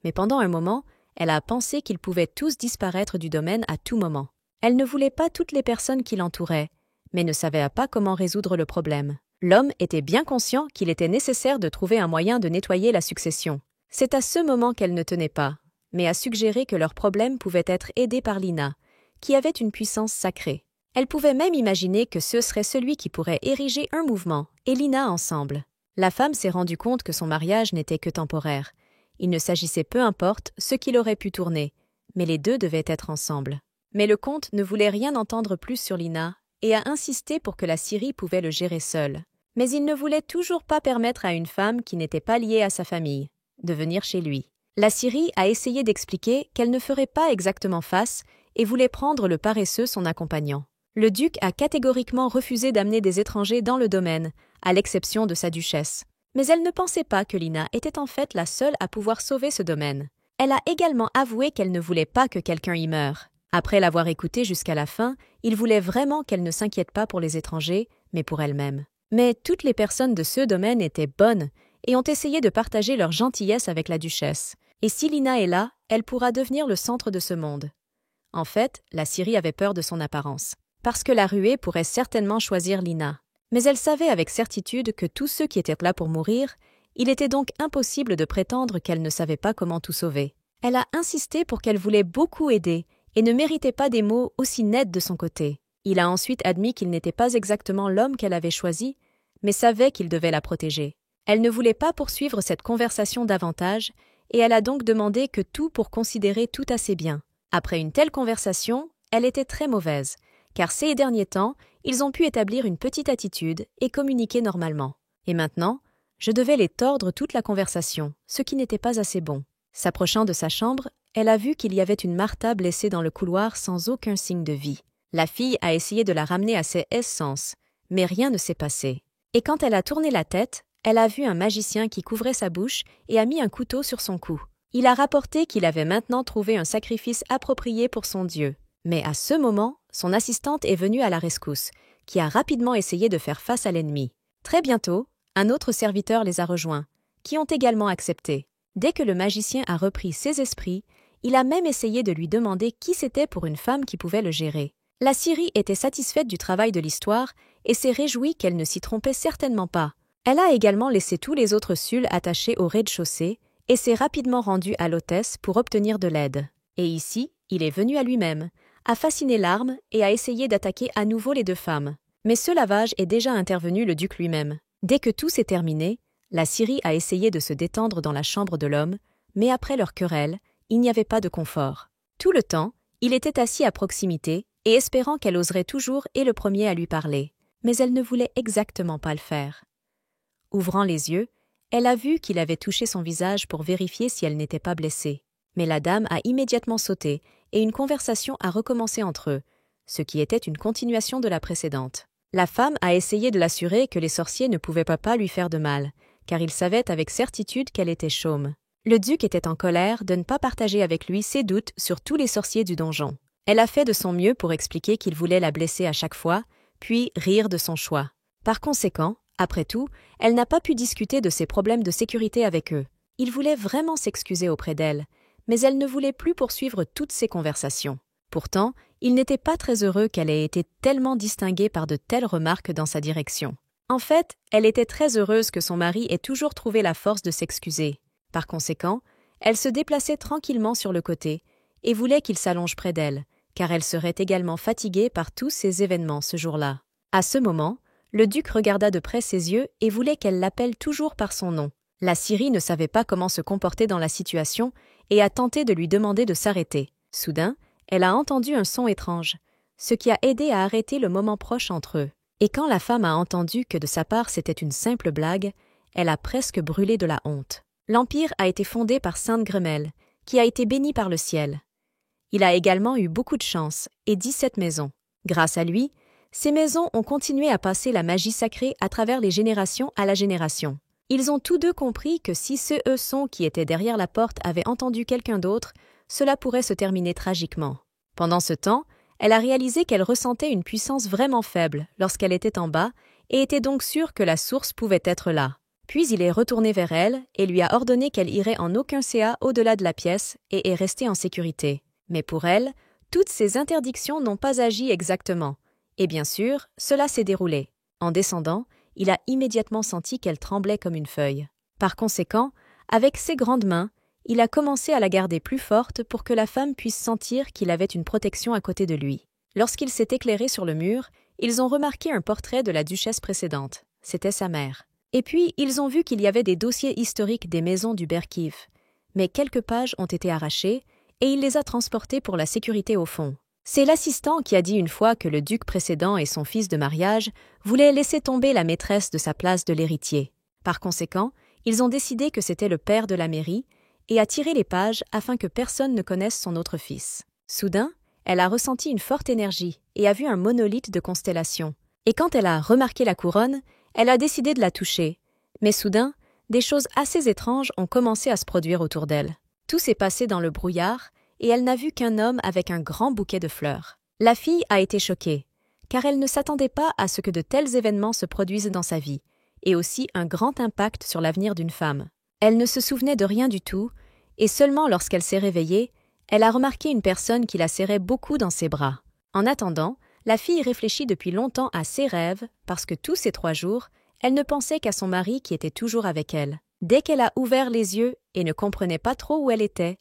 Mais pendant un moment, elle a pensé qu'ils pouvaient tous disparaître du domaine à tout moment. Elle ne voulait pas toutes les personnes qui l'entouraient, mais ne savait pas comment résoudre le problème. L'homme était bien conscient qu'il était nécessaire de trouver un moyen de nettoyer la succession. C'est à ce moment qu'elle ne tenait pas, mais a suggéré que leur problème pouvait être aidé par Lina, qui avait une puissance sacrée. Elle pouvait même imaginer que ce serait celui qui pourrait ériger un mouvement, et Lina ensemble. La femme s'est rendue compte que son mariage n'était que temporaire. Il ne s'agissait peu importe ce qu'il aurait pu tourner, mais les deux devaient être ensemble. Mais le comte ne voulait rien entendre plus sur Lina et a insisté pour que la scierie pouvait le gérer seule. Mais il ne voulait toujours pas permettre à une femme qui n'était pas liée à sa famille de venir chez lui. La scierie a essayé d'expliquer qu'elle ne ferait pas exactement face et voulait prendre le paresseux son accompagnant. Le duc a catégoriquement refusé d'amener des étrangers dans le domaine, à l'exception de sa duchesse. Mais elle ne pensait pas que Lina était en fait la seule à pouvoir sauver ce domaine. Elle a également avoué qu'elle ne voulait pas que quelqu'un y meure. Après l'avoir écoutée jusqu'à la fin, il voulait vraiment qu'elle ne s'inquiète pas pour les étrangers, mais pour elle-même. Mais toutes les personnes de ce domaine étaient bonnes et ont essayé de partager leur gentillesse avec la duchesse. Et si Lina est là, elle pourra devenir le centre de ce monde. En fait, la Ciri avait peur de son apparence, parce que la ruée pourrait certainement choisir Lina. Mais elle savait avec certitude que tous ceux qui étaient là pour mourir, il était donc impossible de prétendre qu'elle ne savait pas comment tout sauver. Elle a insisté pour qu'elle voulait beaucoup aider et ne méritait pas des mots aussi nets de son côté. Il a ensuite admis qu'il n'était pas exactement l'homme qu'elle avait choisi, mais savait qu'il devait la protéger. Elle ne voulait pas poursuivre cette conversation davantage, et elle a donc demandé que tout pour considérer tout assez bien. Après une telle conversation, elle était très mauvaise, car ces derniers temps, ils ont pu établir une petite attitude et communiquer normalement. Et maintenant, je devais les tordre toute la conversation, ce qui n'était pas assez bon. S'approchant de sa chambre, elle a vu qu'il y avait une Martha blessée dans le couloir sans aucun signe de vie. La fille a essayé de la ramener à ses sens, mais rien ne s'est passé. Et quand elle a tourné la tête, elle a vu un magicien qui couvrait sa bouche et a mis un couteau sur son cou. Il a rapporté qu'il avait maintenant trouvé un sacrifice approprié pour son dieu. Mais à ce moment, son assistante est venue à la rescousse, qui a rapidement essayé de faire face à l'ennemi. Très bientôt, un autre serviteur les a rejoints, qui ont également accepté. Dès que le magicien a repris ses esprits, il a même essayé de lui demander qui c'était pour une femme qui pouvait le gérer. La Ciri était satisfaite du travail de l'histoire et s'est réjouie qu'elle ne s'y trompait certainement pas. Elle a également laissé tous les autres Sul attachés au rez-de-chaussée et s'est rapidement rendue à l'hôtesse pour obtenir de l'aide. Et ici, il est venu à lui-même, a fasciné l'arme et a essayé d'attaquer à nouveau les deux femmes. Mais ce lavage est déjà intervenu le duc lui-même. Dès que tout s'est terminé, la Ciri a essayé de se détendre dans la chambre de l'homme, mais après leur querelle, il n'y avait pas de confort. Tout le temps, il était assis à proximité et espérant qu'elle oserait toujours et le premier à lui parler. Mais elle ne voulait exactement pas le faire. Ouvrant les yeux, elle a vu qu'il avait touché son visage pour vérifier si elle n'était pas blessée. Mais la dame a immédiatement sauté et une conversation a recommencé entre eux, ce qui était une continuation de la précédente. La femme a essayé de l'assurer que les sorciers ne pouvaient pas lui faire de mal, car il savait avec certitude qu'elle était chaume. Le duc était en colère de ne pas partager avec lui ses doutes sur tous les sorciers du donjon. Elle a fait de son mieux pour expliquer qu'il voulait la blesser à chaque fois, puis rire de son choix. Par conséquent, après tout, elle n'a pas pu discuter de ses problèmes de sécurité avec eux. Il voulait vraiment s'excuser auprès d'elle, mais elle ne voulait plus poursuivre toutes ces conversations. Pourtant, il n'était pas très heureux qu'elle ait été tellement distinguée par de telles remarques dans sa direction. En fait, elle était très heureuse que son mari ait toujours trouvé la force de s'excuser. Par conséquent, elle se déplaçait tranquillement sur le côté et voulait qu'il s'allonge près d'elle, car elle serait également fatiguée par tous ces événements ce jour-là. À ce moment, le duc regarda de près ses yeux et voulait qu'elle l'appelle toujours par son nom. La Ciri ne savait pas comment se comporter dans la situation et a tenté de lui demander de s'arrêter. Soudain, elle a entendu un son étrange, ce qui a aidé à arrêter le moment proche entre eux. Et quand la femme a entendu que de sa part c'était une simple blague, elle a presque brûlé de la honte. L'Empire a été fondé par Sainte Gremelle, qui a été béni par le ciel. Il a également eu beaucoup de chance et 17 maisons. Grâce à lui, ces maisons ont continué à passer la magie sacrée à travers les générations à la génération. Ils ont tous deux compris que si ceux qui étaient derrière la porte avaient entendu quelqu'un d'autre, cela pourrait se terminer tragiquement. Pendant ce temps, elle a réalisé qu'elle ressentait une puissance vraiment faible lorsqu'elle était en bas et était donc sûre que la source pouvait être là. Puis il est retourné vers elle et lui a ordonné qu'elle irait en aucun CA au-delà de la pièce et est restée en sécurité. Mais pour elle, toutes ces interdictions n'ont pas agi exactement. Et bien sûr, cela s'est déroulé. En descendant, il a immédiatement senti qu'elle tremblait comme une feuille. Par conséquent, avec ses grandes mains, il a commencé à la garder plus forte pour que la femme puisse sentir qu'il avait une protection à côté de lui. Lorsqu'il s'est éclairé sur le mur, ils ont remarqué un portrait de la duchesse précédente. C'était sa mère. Et puis, ils ont vu qu'il y avait des dossiers historiques des maisons du Berkif. Mais quelques pages ont été arrachées et il les a transportées pour la sécurité au fond. C'est l'assistant qui a dit une fois que le duc précédent et son fils de mariage voulaient laisser tomber la maîtresse de sa place de l'héritier. Par conséquent, ils ont décidé que c'était le père de la mairie et a tiré les pages afin que personne ne connaisse son autre fils. Soudain, Elle a ressenti une forte énergie et a vu un monolithe de constellation. Et quand elle a remarqué la couronne, elle a décidé de la toucher. Mais soudain, des choses assez étranges ont commencé à se produire autour d'elle. Tout s'est passé dans le brouillard et elle n'a vu qu'un homme avec un grand bouquet de fleurs. La fille a été choquée, car elle ne s'attendait pas à ce que de tels événements se produisent dans sa vie, et aussi un grand impact sur l'avenir d'une femme. Elle ne se souvenait de rien du tout, et seulement lorsqu'elle s'est réveillée, elle a remarqué une personne qui la serrait beaucoup dans ses bras. En attendant, la fille réfléchit depuis longtemps à ses rêves, parce que tous ces 3 jours, elle ne pensait qu'à son mari qui était toujours avec elle. Dès qu'elle a ouvert les yeux et ne comprenait pas trop où elle était,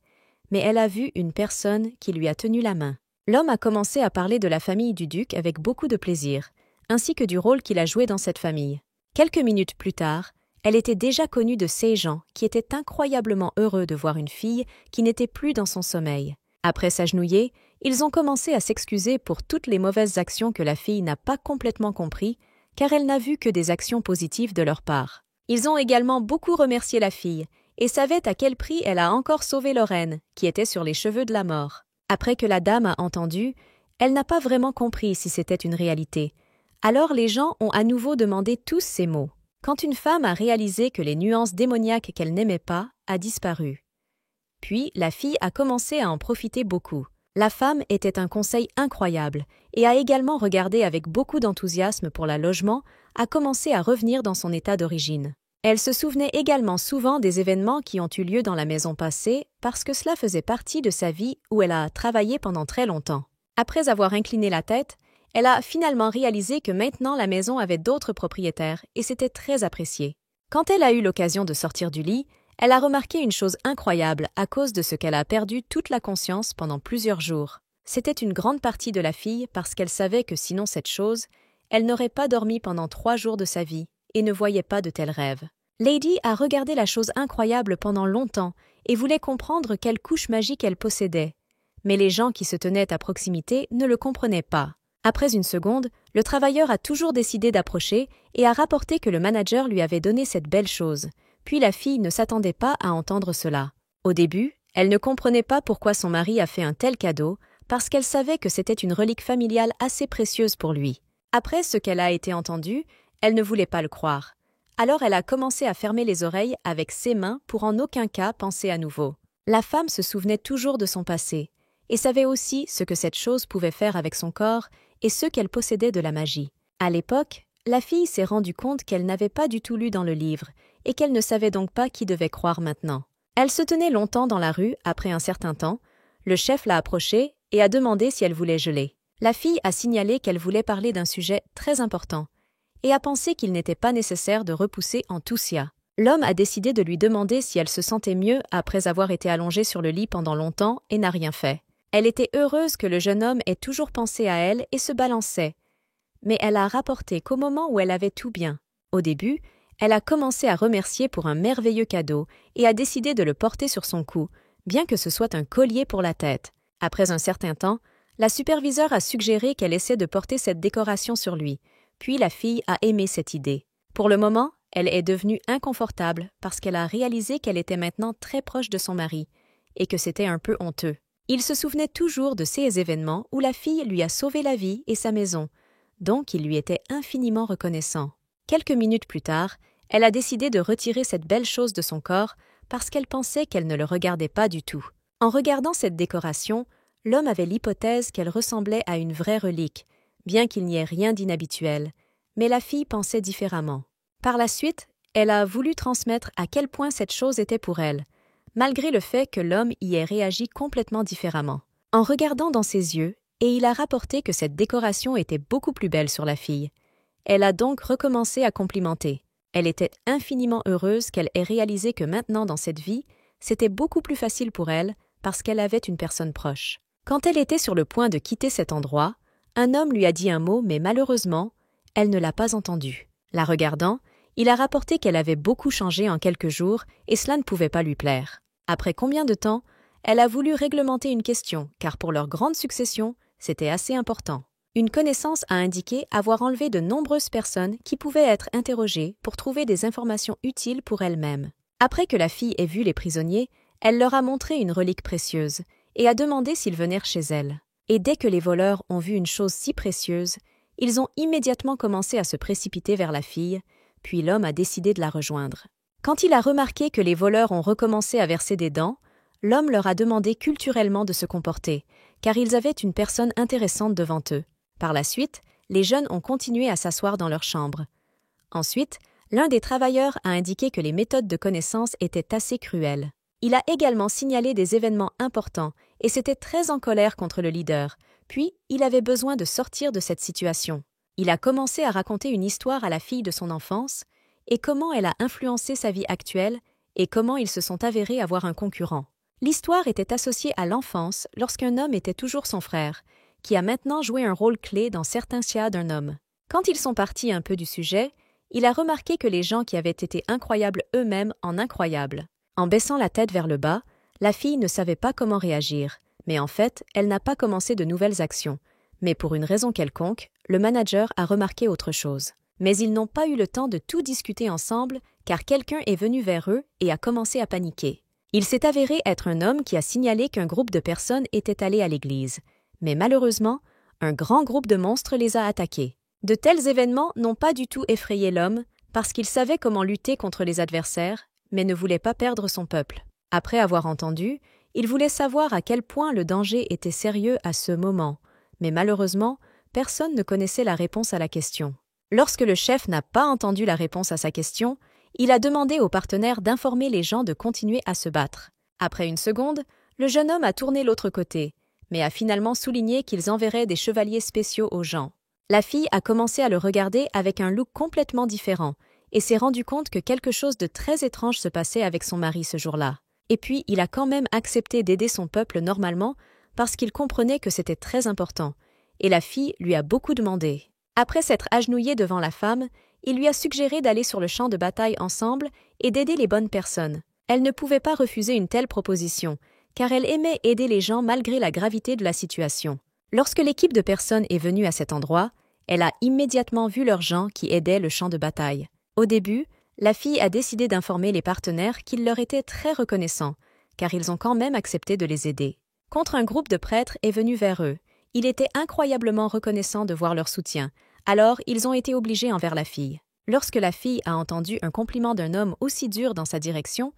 mais elle a vu une personne qui lui a tenu la main. L'homme a commencé à parler de la famille du duc avec beaucoup de plaisir, ainsi que du rôle qu'il a joué dans cette famille. Quelques minutes plus tard, elle était déjà connue de ces gens qui étaient incroyablement heureux de voir une fille qui n'était plus dans son sommeil. Après s'agenouiller, ils ont commencé à s'excuser pour toutes les mauvaises actions que la fille n'a pas complètement compris, car elle n'a vu que des actions positives de leur part. Ils ont également beaucoup remercié la fille et savaient à quel prix elle a encore sauvé Lorraine, qui était sur les cheveux de la mort. Après que la dame a entendu, elle n'a pas vraiment compris si c'était une réalité. Alors les gens ont à nouveau demandé tous ces mots. Quand une femme a réalisé que les nuances démoniaques qu'elle n'aimait pas a disparu. Puis la fille a commencé à en profiter beaucoup. La femme était un conseil incroyable et a également regardé avec beaucoup d'enthousiasme pour le logement, a commencé à revenir dans son état d'origine. Elle se souvenait également souvent des événements qui ont eu lieu dans la maison passée parce que cela faisait partie de sa vie où elle a travaillé pendant très longtemps. Après avoir incliné la tête, elle a finalement réalisé que maintenant la maison avait d'autres propriétaires et c'était très apprécié. Quand elle a eu l'occasion de sortir du lit, elle a remarqué une chose incroyable à cause de ce qu'elle a perdu toute la conscience pendant plusieurs jours. C'était une grande partie de la fille parce qu'elle savait que sinon cette chose, elle n'aurait pas dormi pendant 3 jours de sa vie et ne voyait pas de tels rêves. Lady a regardé la chose incroyable pendant longtemps et voulait comprendre quelle couche magique elle possédait. Mais les gens qui se tenaient à proximité ne le comprenaient pas. Après une seconde, le travailleur a toujours décidé d'approcher et a rapporté que le manager lui avait donné cette belle chose. Puis la fille ne s'attendait pas à entendre cela. Au début, elle ne comprenait pas pourquoi son mari a fait un tel cadeau, parce qu'elle savait que c'était une relique familiale assez précieuse pour lui. Après ce qu'elle a été entendue, elle ne voulait pas le croire. Alors elle a commencé à fermer les oreilles avec ses mains pour en aucun cas penser à nouveau. La femme se souvenait toujours de son passé, et savait aussi ce que cette chose pouvait faire avec son corps et ce qu'elle possédait de la magie. À l'époque, la fille s'est rendue compte qu'elle n'avait pas du tout lu dans le livre et qu'elle ne savait donc pas qui devait croire maintenant. Elle se tenait longtemps dans la rue après un certain temps. Le chef l'a approchée et a demandé si elle voulait geler. La fille a signalé qu'elle voulait parler d'un sujet très important et a pensé qu'il n'était pas nécessaire de repousser en Toussia. L'homme a décidé de lui demander si elle se sentait mieux après avoir été allongée sur le lit pendant longtemps et n'a rien fait. Elle était heureuse que le jeune homme ait toujours pensé à elle et se balançait. Mais elle a rapporté qu'au moment où elle avait tout bien, au début, elle a commencé à remercier pour un merveilleux cadeau et a décidé de le porter sur son cou, bien que ce soit un collier pour la tête. Après un certain temps, la superviseure a suggéré qu'elle essaie de porter cette décoration sur lui, puis la fille a aimé cette idée. Pour le moment, elle est devenue inconfortable parce qu'elle a réalisé qu'elle était maintenant très proche de son mari et que c'était un peu honteux. Il se souvenait toujours de ces événements où la fille lui a sauvé la vie et sa maison, donc il lui était infiniment reconnaissant. Quelques minutes plus tard, elle a décidé de retirer cette belle chose de son corps parce qu'elle pensait qu'elle ne le regardait pas du tout. En regardant cette décoration, l'homme avait l'hypothèse qu'elle ressemblait à une vraie relique, bien qu'il n'y ait rien d'inhabituel, mais la fille pensait différemment. Par la suite, elle a voulu transmettre à quel point cette chose était pour elle, malgré le fait que l'homme y ait réagi complètement différemment. En regardant dans ses yeux, et il a rapporté que cette décoration était beaucoup plus belle sur la fille. Elle a donc recommencé à complimenter. Elle était infiniment heureuse qu'elle ait réalisé que maintenant dans cette vie, c'était beaucoup plus facile pour elle parce qu'elle avait une personne proche. Quand elle était sur le point de quitter cet endroit, un homme lui a dit un mot mais malheureusement, elle ne l'a pas entendu. La regardant, il a rapporté qu'elle avait beaucoup changé en quelques jours et cela ne pouvait pas lui plaire. Après combien de temps, elle a voulu réglementer une question car pour leur grande succession, c'était assez important. Une connaissance a indiqué avoir enlevé de nombreuses personnes qui pouvaient être interrogées pour trouver des informations utiles pour elle-même. Après que la fille ait vu les prisonniers, elle leur a montré une relique précieuse et a demandé s'ils venaient chez elle. Et dès que les voleurs ont vu une chose si précieuse, ils ont immédiatement commencé à se précipiter vers la fille, puis l'homme a décidé de la rejoindre. Quand il a remarqué que les voleurs ont recommencé à verser des dents, l'homme leur a demandé culturellement de se comporter, car ils avaient une personne intéressante devant eux. Par la suite, les jeunes ont continué à s'asseoir dans leur chambre. Ensuite, l'un des travailleurs a indiqué que les méthodes de connaissance étaient assez cruelles. Il a également signalé des événements importants et s'était très en colère contre le leader, puis il avait besoin de sortir de cette situation. Il a commencé à raconter une histoire à la fille de son enfance et comment elle a influencé sa vie actuelle et comment ils se sont avérés avoir un concurrent. L'histoire était associée à l'enfance lorsqu'un homme était toujours son frère, qui a maintenant joué un rôle clé dans certains cas d'un homme. Quand ils sont partis un peu du sujet, il a remarqué que les gens qui avaient été incroyables eux-mêmes en incroyables. En baissant la tête vers le bas, la fille ne savait pas comment réagir, mais en fait, elle n'a pas commencé de nouvelles actions. Mais pour une raison quelconque, le manager a remarqué autre chose. Mais ils n'ont pas eu le temps de tout discuter ensemble, car quelqu'un est venu vers eux et a commencé à paniquer. Il s'est avéré être un homme qui a signalé qu'un groupe de personnes était allé à l'église. Mais malheureusement, un grand groupe de monstres les a attaqués. De tels événements n'ont pas du tout effrayé l'homme, parce qu'il savait comment lutter contre les adversaires, mais ne voulait pas perdre son peuple. Après avoir entendu, il voulait savoir à quel point le danger était sérieux à ce moment, mais malheureusement, personne ne connaissait la réponse à la question. Lorsque le chef n'a pas entendu la réponse à sa question, il a demandé aux partenaires d'informer les gens de continuer à se battre. Après une seconde, le jeune homme a tourné l'autre côté, mais a finalement souligné qu'ils enverraient des chevaliers spéciaux aux gens. La fille a commencé à le regarder avec un look complètement différent et s'est rendu compte que quelque chose de très étrange se passait avec son mari ce jour-là. Et puis, il a quand même accepté d'aider son peuple normalement parce qu'il comprenait que c'était très important, et la fille lui a beaucoup demandé. Après s'être agenouillé devant la femme, il lui a suggéré d'aller sur le champ de bataille ensemble et d'aider les bonnes personnes. Elle ne pouvait pas refuser une telle proposition, car elle aimait aider les gens malgré la gravité de la situation. Lorsque l'équipe de personnes est venue à cet endroit, elle a immédiatement vu leurs gens qui aidaient le champ de bataille. Au début, la fille a décidé d'informer les partenaires qu'ils leur étaient très reconnaissants, car ils ont quand même accepté de les aider. Contre un groupe de prêtres est venu vers eux. Il était incroyablement reconnaissant de voir leur soutien, alors ils ont été obligés envers la fille. Lorsque la fille a entendu un compliment d'un homme aussi dur dans sa direction,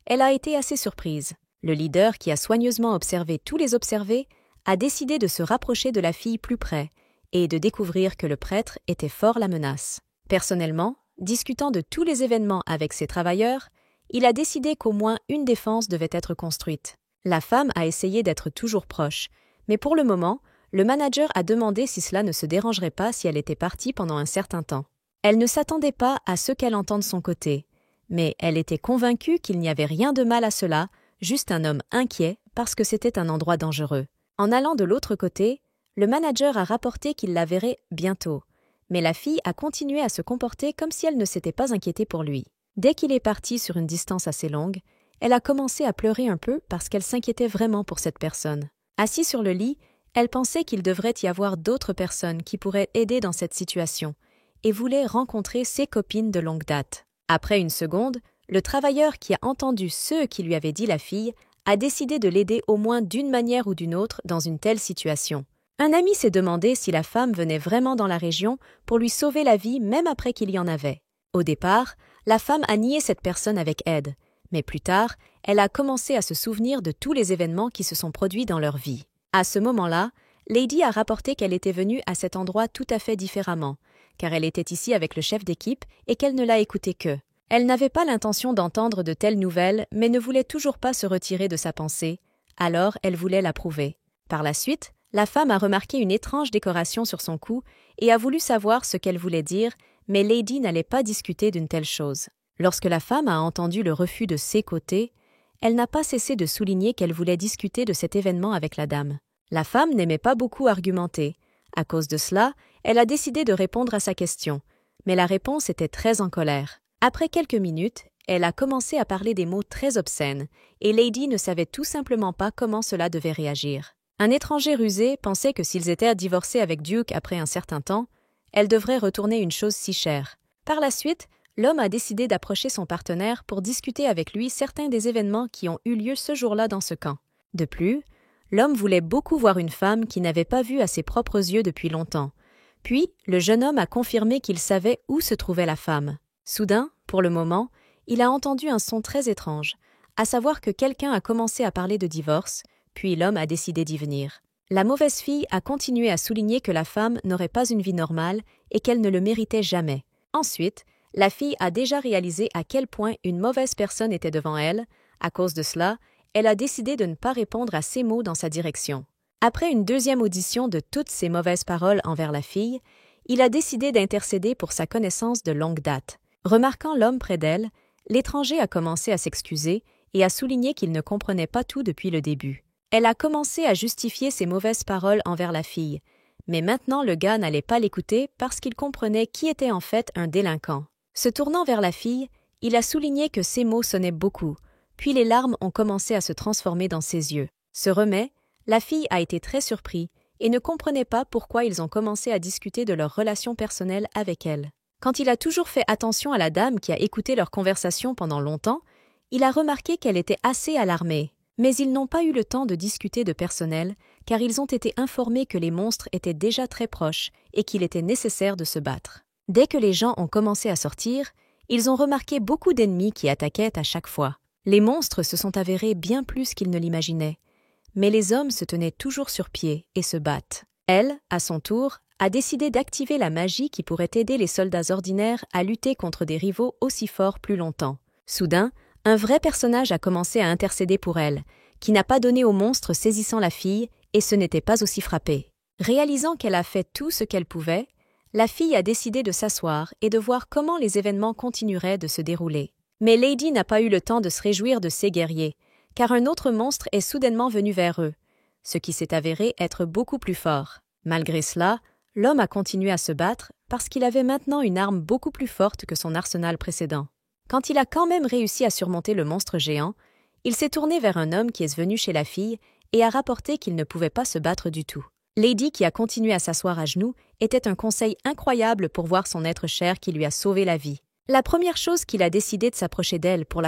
elle a été assez surprise. Le leader, qui a soigneusement observé tous les observés, a décidé de se rapprocher de la fille plus près et de découvrir que le prêtre était fort la menace. Personnellement, discutant de tous les événements avec ses travailleurs, il a décidé qu'au moins une défense devait être construite. La femme a essayé d'être toujours proche, mais pour le moment, le manager a demandé si cela ne se dérangerait pas si elle était partie pendant un certain temps. Elle ne s'attendait pas à ce qu'elle entende de son côté, mais elle était convaincue qu'il n'y avait rien de mal à cela, juste un homme inquiet parce que c'était un endroit dangereux. En allant de l'autre côté, le manager a rapporté qu'il la verrait bientôt, mais la fille a continué à se comporter comme si elle ne s'était pas inquiétée pour lui. Dès qu'il est parti sur une distance assez longue, elle a commencé à pleurer un peu parce qu'elle s'inquiétait vraiment pour cette personne. Assise sur le lit, elle pensait qu'il devrait y avoir d'autres personnes qui pourraient aider dans cette situation et voulait rencontrer ses copines de longue date. Après une seconde, le travailleur qui a entendu ce qui lui avait dit la fille a décidé de l'aider au moins d'une manière ou d'une autre dans une telle situation. Un ami s'est demandé si la femme venait vraiment dans la région pour lui sauver la vie même après qu'il y en avait. Au départ, la femme a nié cette personne avec aide, mais plus tard, elle a commencé à se souvenir de tous les événements qui se sont produits dans leur vie. À ce moment-là, Lady a rapporté qu'elle était venue à cet endroit tout à fait différemment, car elle était ici avec le chef d'équipe et qu'elle ne l'a écouté que. Elle n'avait pas l'intention d'entendre de telles nouvelles, mais ne voulait toujours pas se retirer de sa pensée, alors elle voulait l'approuver. Par la suite, la femme a remarqué une étrange décoration sur son cou et a voulu savoir ce qu'elle voulait dire, mais Lady n'allait pas discuter d'une telle chose. Lorsque la femme a entendu le refus de ses côtés, elle n'a pas cessé de souligner qu'elle voulait discuter de cet événement avec la dame. La femme n'aimait pas beaucoup argumenter. À cause de cela, elle a décidé de répondre à sa question, mais la réponse était très en colère. Après quelques minutes, elle a commencé à parler des mots très obscènes, et Lady ne savait tout simplement pas comment cela devait réagir. Un étranger rusé pensait que s'ils étaient divorcés avec Duke après un certain temps, elle devrait retourner une chose si chère. Par la suite, l'homme a décidé d'approcher son partenaire pour discuter avec lui certains des événements qui ont eu lieu ce jour-là dans ce camp. De plus, L'homme voulait beaucoup voir une femme qu'il n'avait pas vue à ses propres yeux depuis longtemps. Puis, le jeune homme a confirmé qu'il savait où se trouvait la femme. Soudain, pour le moment, il a entendu un son très étrange, à savoir que quelqu'un a commencé à parler de divorce, puis l'homme a décidé d'y venir. La mauvaise fille a continué à souligner que la femme n'aurait pas une vie normale et qu'elle ne le méritait jamais. Ensuite, la fille a déjà réalisé à quel point une mauvaise personne était devant elle. À cause de cela, elle a décidé de ne pas répondre à ces mots dans sa direction. Après une deuxième audition de toutes ces mauvaises paroles envers la fille, il a décidé d'intercéder pour sa connaissance de longue date. Remarquant l'homme près d'elle, l'étranger a commencé à s'excuser et à souligner qu'il ne comprenait pas tout depuis le début. Elle a commencé à justifier ses mauvaises paroles envers la fille, mais maintenant le gars n'allait pas l'écouter parce qu'il comprenait qui était en fait un délinquant. Se tournant vers la fille, il a souligné que ses mots sonnaient beaucoup, puis les larmes ont commencé à se transformer dans ses yeux. Se remet, la fille a été très surprise et ne comprenait pas pourquoi ils ont commencé à discuter de leur relation personnelle avec elle. Quand il a toujours fait attention à la dame qui a écouté leur conversation pendant longtemps, il a remarqué qu'elle était assez alarmée. Mais ils n'ont pas eu le temps de discuter de personnel, car ils ont été informés que les monstres étaient déjà très proches et qu'il était nécessaire de se battre. Dès que les gens ont commencé à sortir, ils ont remarqué beaucoup d'ennemis qui attaquaient à chaque fois. Les monstres se sont avérés bien plus qu'ils ne l'imaginaient. Mais les hommes se tenaient toujours sur pied et se battent. Elle, à son tour, a décidé d'activer la magie qui pourrait aider les soldats ordinaires à lutter contre des rivaux aussi forts plus longtemps. Soudain, un vrai personnage a commencé à intercéder pour elle, qui n'a pas donné au monstre saisissant la fille et ce n'était pas aussi frappé. Réalisant qu'elle a fait tout ce qu'elle pouvait, la fille a décidé de s'asseoir et de voir comment les événements continueraient de se dérouler. Mais Lady n'a pas eu le temps de se réjouir de ces guerriers, car un autre monstre est soudainement venu vers eux, ce qui s'est avéré être beaucoup plus fort. Malgré cela, l'homme a continué à se battre parce qu'il avait maintenant une arme beaucoup plus forte que son arsenal précédent. Quand il a quand même réussi à surmonter le monstre géant, il s'est tourné vers un homme qui est venu chez la fille et a rapporté qu'il ne pouvait pas se battre du tout. Lady, qui a continué à s'asseoir à genoux, était un conseil incroyable pour voir son être cher qui lui a sauvé la vie. La première chose qu'il a décidé de s'approcher d'elle pour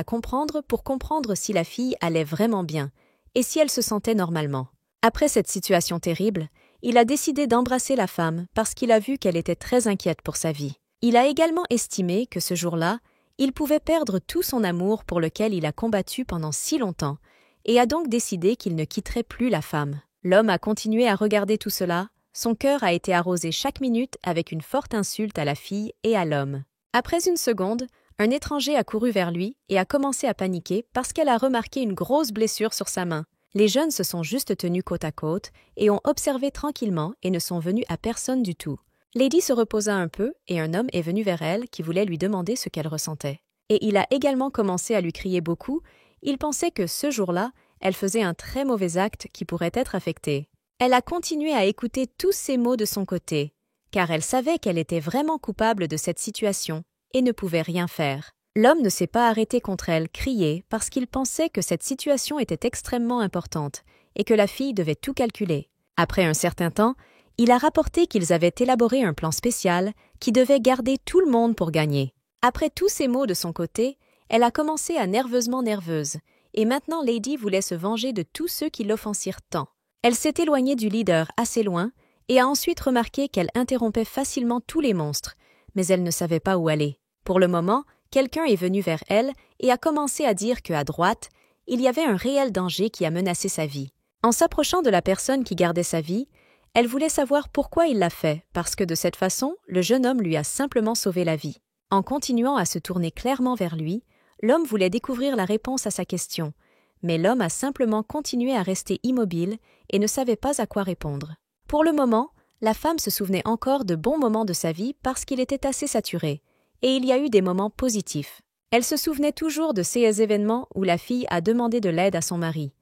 comprendre si la fille allait vraiment bien et si elle se sentait normalement. Après cette situation terrible, il a décidé d'embrasser la femme parce qu'il a vu qu'elle était très inquiète pour sa vie. Il a également estimé que ce jour-là, il pouvait perdre tout son amour pour lequel il a combattu pendant si longtemps et a donc décidé qu'il ne quitterait plus la femme. L'homme a continué à regarder tout cela, son cœur a été arrosé chaque minute avec une forte insulte à la fille et à l'homme. Après une seconde, un étranger a couru vers lui et a commencé à paniquer parce qu'elle a remarqué une grosse blessure sur sa main. Les jeunes se sont juste tenus côte à côte et ont observé tranquillement et ne sont venus à personne du tout. Lady se reposa un peu et un homme est venu vers elle qui voulait lui demander ce qu'elle ressentait. Et il a également commencé à lui crier beaucoup. Il pensait que ce jour-là, elle faisait un très mauvais acte qui pourrait être affecté. Elle a continué à écouter tous ces mots de son côté, car elle savait qu'elle était vraiment coupable de cette situation et ne pouvait rien faire. L'homme ne s'est pas arrêté contre elle, crier, parce qu'il pensait que cette situation était extrêmement importante et que la fille devait tout calculer. Après un certain temps, il a rapporté qu'ils avaient élaboré un plan spécial qui devait garder tout le monde pour gagner. Après tous ces mots de son côté, elle a commencé à nerveuse, et maintenant Lady voulait se venger de tous ceux qui l'offensirent tant. Elle s'est éloignée du leader assez loin et a ensuite remarqué qu'elle interrompait facilement tous les monstres, mais elle ne savait pas où aller. Pour le moment, quelqu'un est venu vers elle et a commencé à dire qu'à droite, il y avait un réel danger qui a menacé sa vie. En s'approchant de la personne qui gardait sa vie, elle voulait savoir pourquoi il l'a fait, parce que de cette façon, le jeune homme lui a simplement sauvé la vie. En continuant à se tourner clairement vers lui, l'homme voulait découvrir la réponse à sa question, mais l'homme a simplement continué à rester immobile et ne savait pas à quoi répondre. Pour le moment, la femme se souvenait encore de bons moments de sa vie parce qu'il était assez saturé, et il y a eu des moments positifs. Elle se souvenait toujours de ces événements où la fille a demandé de l'aide à son mari,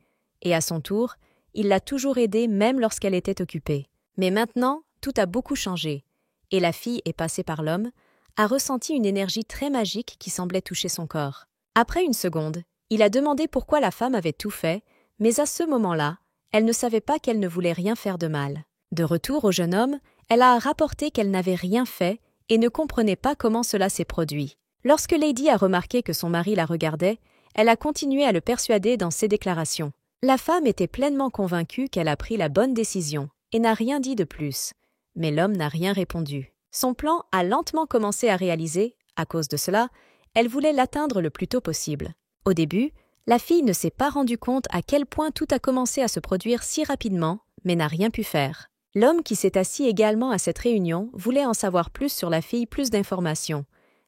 et à son tour, il l'a toujours aidée même lorsqu'elle était occupée. Mais maintenant, tout a beaucoup changé, et la fille est passée par l'homme, a ressenti une énergie très magique qui semblait toucher son corps. Après une seconde, il a demandé pourquoi la femme avait tout fait, mais à ce moment-là, elle ne savait pas qu'elle ne voulait rien faire de mal. De retour au jeune homme, elle a rapporté qu'elle n'avait rien fait et ne comprenait pas comment cela s'est produit. Lorsque Lady a remarqué que son mari la regardait, elle a continué à le persuader dans ses déclarations. La femme était pleinement convaincue qu'elle a pris la bonne décision et n'a rien dit de plus. Mais l'homme n'a rien répondu. Son plan a lentement commencé à réaliser. À cause de cela, elle voulait l'atteindre le plus tôt possible. Au début, la fille ne s'est pas rendue compte à quel point tout a commencé à se produire si rapidement, mais n'a rien pu faire. L'homme qui s'est assis également à cette réunion voulait en savoir plus sur la fille, plus d'informations.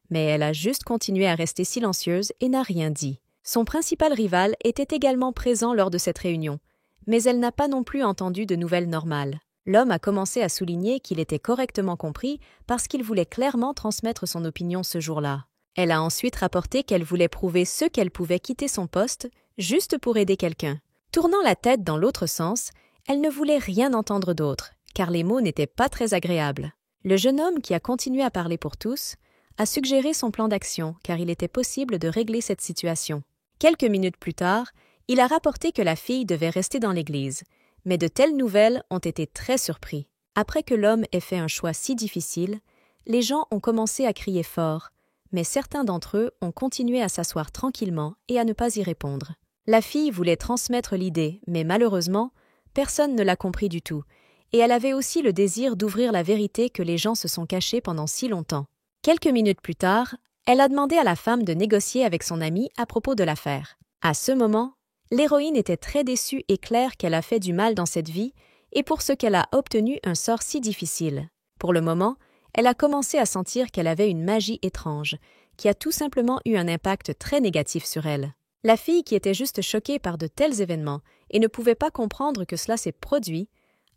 Mais elle a juste continué à rester silencieuse et n'a rien dit. Son principal rival était également présent lors de cette réunion, mais elle n'a pas non plus entendu de nouvelles normales. L'homme a commencé à souligner qu'il était correctement compris parce qu'il voulait clairement transmettre son opinion ce jour-là. Elle a ensuite rapporté qu'elle voulait prouver ce qu'elle pouvait quitter son poste juste pour aider quelqu'un. Tournant la tête dans l'autre sens, elle ne voulait rien entendre d'autre, car les mots n'étaient pas très agréables. Le jeune homme qui a continué à parler pour tous a suggéré son plan d'action car il était possible de régler cette situation. Quelques minutes plus tard, il a rapporté que la fille devait rester dans l'église, mais de telles nouvelles ont été très surpris. Après que l'homme ait fait un choix si difficile, les gens ont commencé à crier fort, mais certains d'entre eux ont continué à s'asseoir tranquillement et à ne pas y répondre. La fille voulait transmettre l'idée, mais malheureusement, personne ne l'a compris du tout, et elle avait aussi le désir d'ouvrir la vérité que les gens se sont cachés pendant si longtemps. Quelques minutes plus tard, elle a demandé à la femme de négocier avec son amie à propos de l'affaire. À ce moment, l'héroïne était très déçue et claire qu'elle a fait du mal dans cette vie et pour ce qu'elle a obtenu un sort si difficile. Pour le moment, elle a commencé à sentir qu'elle avait une magie étrange, qui a tout simplement eu un impact très négatif sur elle. La fille qui était juste choquée par de tels événements et ne pouvait pas comprendre que cela s'est produit,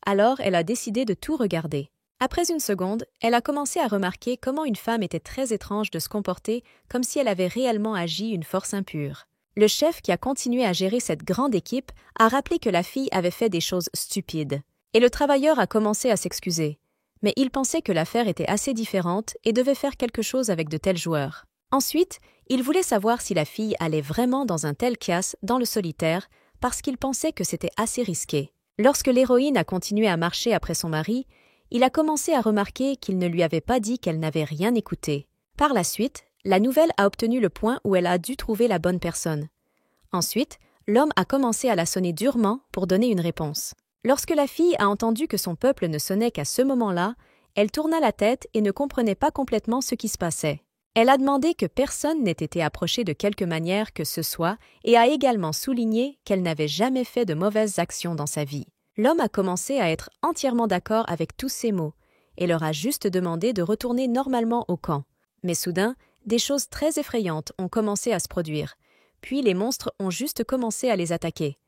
alors elle a décidé de tout regarder. Après une seconde, elle a commencé à remarquer comment une femme était très étrange de se comporter comme si elle avait réellement agi une force impure. Le chef qui a continué à gérer cette grande équipe a rappelé que la fille avait fait des choses stupides. Et le travailleur a commencé à s'excuser. Mais il pensait que l'affaire était assez différente et devait faire quelque chose avec de tels joueurs. Ensuite, il voulait savoir si la fille allait vraiment dans un tel casse dans le solitaire parce qu'il pensait que c'était assez risqué. Lorsque l'héroïne a continué à marcher après son mari, il a commencé à remarquer qu'il ne lui avait pas dit qu'elle n'avait rien écouté. Par la suite, la nouvelle a obtenu le point où elle a dû trouver la bonne personne. Ensuite, l'homme a commencé à la sonner durement pour donner une réponse. Lorsque la fille a entendu que son peuple ne sonnait qu'à ce moment-là, elle tourna la tête et ne comprenait pas complètement ce qui se passait. Elle a demandé que personne n'ait été approché de quelque manière que ce soit et a également souligné qu'elle n'avait jamais fait de mauvaises actions dans sa vie. L'homme a commencé à être entièrement d'accord avec tous ces mots et leur a juste demandé de retourner normalement au camp. Mais soudain, des choses très effrayantes ont commencé à se produire, puis les monstres ont juste commencé à les attaquer.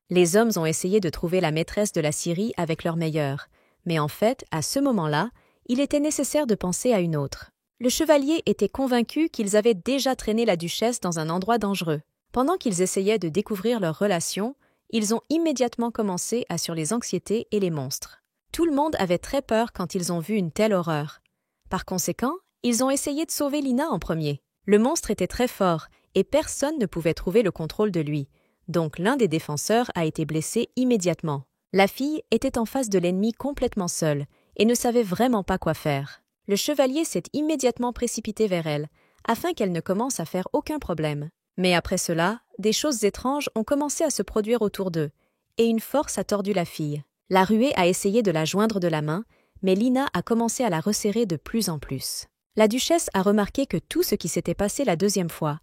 Les hommes ont essayé de trouver la maîtresse de la Syrie avec leur meilleur, mais en fait, à ce moment-là, il était nécessaire de penser à une autre. Le chevalier était convaincu qu'ils avaient déjà traîné la duchesse dans un endroit dangereux. Pendant qu'ils essayaient de découvrir leur relation, ils ont immédiatement commencé à sur les anxiétés et les monstres. Tout le monde avait très peur quand ils ont vu une telle horreur. Par conséquent, ils ont essayé de sauver Lina en premier. Le monstre était très fort et personne ne pouvait trouver le contrôle de lui. Donc l'un des défenseurs a été blessé immédiatement. La fille était en face de l'ennemi complètement seule et ne savait vraiment pas quoi faire. Le chevalier s'est immédiatement précipité vers elle, afin qu'elle ne commence à faire aucun problème. Mais après cela, des choses étranges ont commencé à se produire autour d'eux, et une force a tordu la fille. La ruée a essayé de la joindre de la main, mais Lina a commencé à la resserrer de plus en plus. La duchesse a remarqué que tout ce qui s'était passé la deuxième fois,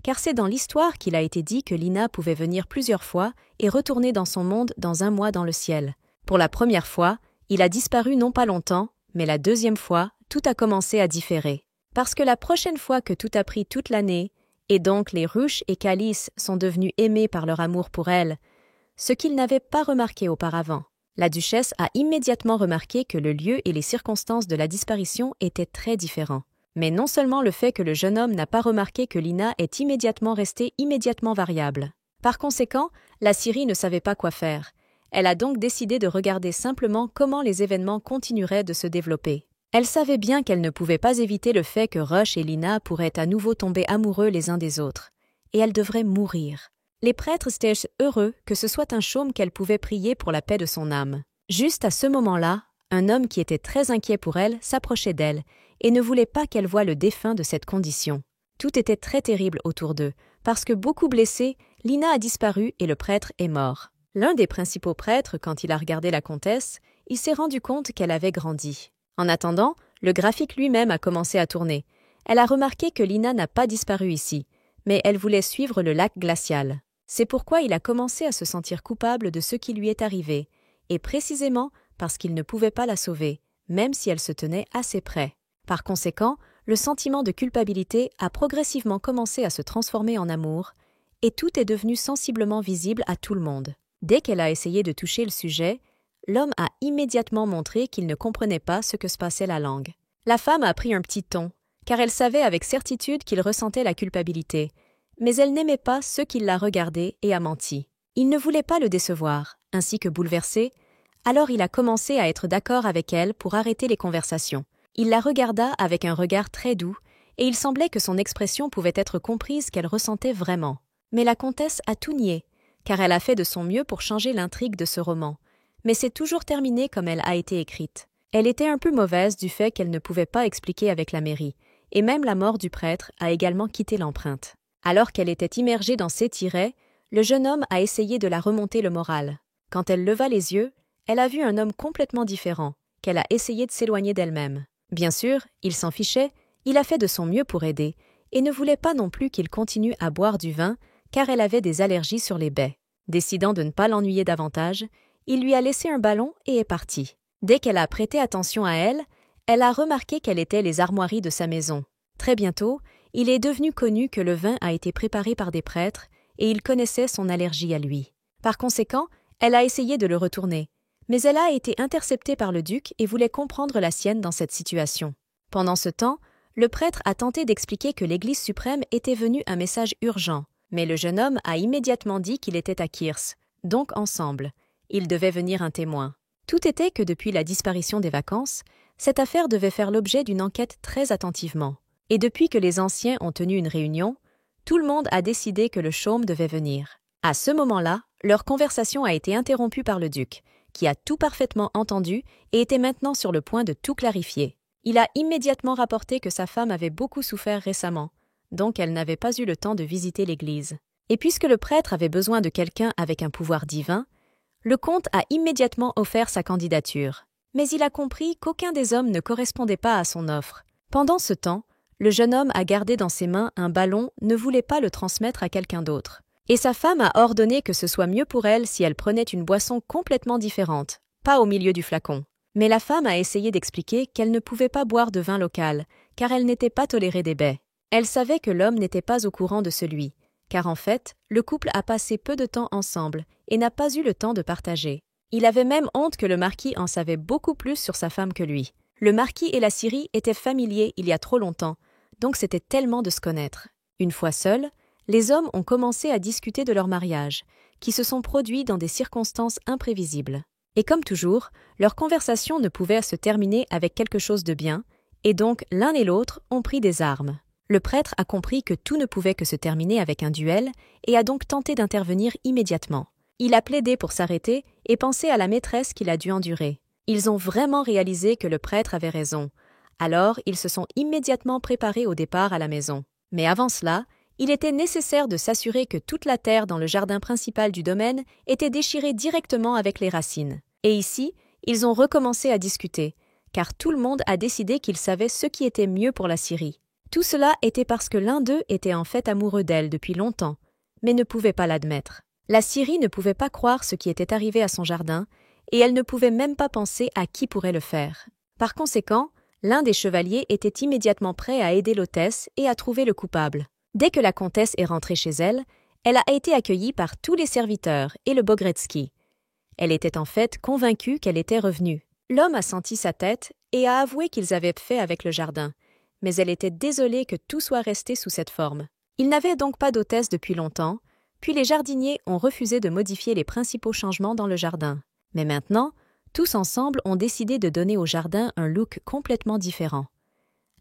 car c'est dans l'histoire qu'il a été dit que Lina pouvait venir plusieurs fois et retourner dans son monde dans 1 mois dans le ciel. Pour la première fois, il a disparu non pas longtemps, mais la deuxième fois, tout a commencé à différer. Parce que la prochaine fois que tout a pris toute l'année, et donc les ruches et calices sont devenus aimés par leur amour pour elle, ce qu'ils n'avaient pas remarqué auparavant. La duchesse a immédiatement remarqué que le lieu et les circonstances de la disparition étaient très différents. Mais non seulement le fait que le jeune homme n'a pas remarqué que Lina est immédiatement restée immédiatement variable. Par conséquent, la Syrie ne savait pas quoi faire. Elle a donc décidé de regarder simplement comment les événements continueraient de se développer. Elle savait bien qu'elle ne pouvait pas éviter le fait que Rush et Lina pourraient à nouveau tomber amoureux les uns des autres, et elle devrait mourir. Les prêtres étaient heureux que ce soit un chaume qu'elle pouvait prier pour la paix de son âme. Juste à ce moment-là, un homme qui était très inquiet pour elle s'approchait d'elle et ne voulait pas qu'elle voie le défunt de cette condition. Tout était très terrible autour d'eux, parce que beaucoup blessée, Lina a disparu et le prêtre est mort. L'un des principaux prêtres, quand il a regardé la comtesse, il s'est rendu compte qu'elle avait grandi. En attendant, le graphique lui-même a commencé à tourner. Elle a remarqué que Lina n'a pas disparu ici, mais elle voulait suivre le lac glacial. C'est pourquoi il a commencé à se sentir coupable de ce qui lui est arrivé, et précisément parce qu'il ne pouvait pas la sauver, même si elle se tenait assez près. Par conséquent, le sentiment de culpabilité a progressivement commencé à se transformer en amour, et tout est devenu sensiblement visible à tout le monde. Dès qu'elle a essayé de toucher le sujet, l'homme a immédiatement montré qu'il ne comprenait pas ce que se passait la langue. La femme a pris un petit ton, car elle savait avec certitude qu'il ressentait la culpabilité, mais elle n'aimait pas ceux qui la regardaient et a menti. Il ne voulait pas le décevoir, ainsi que bouleversé, alors il a commencé à être d'accord avec elle pour arrêter les conversations. Il la regarda avec un regard très doux, et il semblait que son expression pouvait être comprise qu'elle ressentait vraiment. Mais la comtesse a tout nié, car elle a fait de son mieux pour changer l'intrigue de ce roman, mais c'est toujours terminé comme elle a été écrite. Elle était un peu mauvaise du fait qu'elle ne pouvait pas expliquer avec la mairie, et même la mort du prêtre a également quitté l'empreinte. Alors qu'elle était immergée dans ses tirets, le jeune homme a essayé de la remonter le moral. Quand elle leva les yeux, elle a vu un homme complètement différent, qu'elle a essayé de s'éloigner d'elle-même. Bien sûr, il s'en fichait, il a fait de son mieux pour aider, et ne voulait pas non plus qu'il continue à boire du vin, car elle avait des allergies sur les baies. Décidant de ne pas l'ennuyer davantage, il lui a laissé un ballon et est parti. Dès qu'elle a prêté attention à elle, elle a remarqué quelles étaient les armoiries de sa maison. Très bientôt, il est devenu connu que le vin a été préparé par des prêtres et il connaissait son allergie à lui. Par conséquent, elle a essayé de le retourner, mais elle a été interceptée par le duc et voulait comprendre la sienne dans cette situation. Pendant ce temps, le prêtre a tenté d'expliquer que l'Église suprême était venue un message urgent, mais le jeune homme a immédiatement dit qu'il était à Kirs, donc ensemble. Il devait venir un témoin. Tout était que depuis la disparition des vacances, cette affaire devait faire l'objet d'une enquête très attentivement. Et depuis que les anciens ont tenu une réunion, tout le monde a décidé que le chaume devait venir. À ce moment-là, leur conversation a été interrompue par le duc, qui a tout parfaitement entendu et était maintenant sur le point de tout clarifier. Il a immédiatement rapporté que sa femme avait beaucoup souffert récemment, donc elle n'avait pas eu le temps de visiter l'église. Et puisque le prêtre avait besoin de quelqu'un avec un pouvoir divin, le comte a immédiatement offert sa candidature. Mais il a compris qu'aucun des hommes ne correspondait pas à son offre. Pendant ce temps, le jeune homme a gardé dans ses mains un ballon, ne voulait pas le transmettre à quelqu'un d'autre. Et sa femme a ordonné que ce soit mieux pour elle si elle prenait une boisson complètement différente, pas au milieu du flacon. Mais la femme a essayé d'expliquer qu'elle ne pouvait pas boire de vin local, car elle n'était pas tolérée des baies. Elle savait que l'homme n'était pas au courant de celui, car en fait, le couple a passé peu de temps ensemble et n'a pas eu le temps de partager. Il avait même honte que le marquis en savait beaucoup plus sur sa femme que lui. Le marquis et la Syrie étaient familiers il y a trop longtemps, donc c'était tellement de se connaître. Une fois seuls, les hommes ont commencé à discuter de leur mariage, qui se sont produits dans des circonstances imprévisibles. Et comme toujours, leur conversation ne pouvait se terminer avec quelque chose de bien, et donc l'un et l'autre ont pris des armes. Le prêtre a compris que tout ne pouvait que se terminer avec un duel et a donc tenté d'intervenir immédiatement. Il a plaidé pour s'arrêter et pensé à la maîtresse qu'il a dû endurer. Ils ont vraiment réalisé que le prêtre avait raison. Alors, ils se sont immédiatement préparés au départ à la maison. Mais avant cela, il était nécessaire de s'assurer que toute la terre dans le jardin principal du domaine était déchirée directement avec les racines. Et ici, ils ont recommencé à discuter, car tout le monde a décidé qu'il savait ce qui était mieux pour la Syrie. Tout cela était parce que l'un d'eux était en fait amoureux d'elle depuis longtemps, mais ne pouvait pas l'admettre. La Syrie ne pouvait pas croire ce qui était arrivé à son jardin, et elle ne pouvait même pas penser à qui pourrait le faire. Par conséquent, l'un des chevaliers était immédiatement prêt à aider l'hôtesse et à trouver le coupable. Dès que la comtesse est rentrée chez elle, elle a été accueillie par tous les serviteurs et le Bogretsky. Elle était en fait convaincue qu'elle était revenue. L'homme a senti sa tête et a avoué qu'ils avaient fait avec le jardin, mais elle était désolée que tout soit resté sous cette forme. Il n'avait donc pas d'hôtesse depuis longtemps, puis les jardiniers ont refusé de modifier les principaux changements dans le jardin. Mais maintenant, tous ensemble ont décidé de donner au jardin un look complètement différent.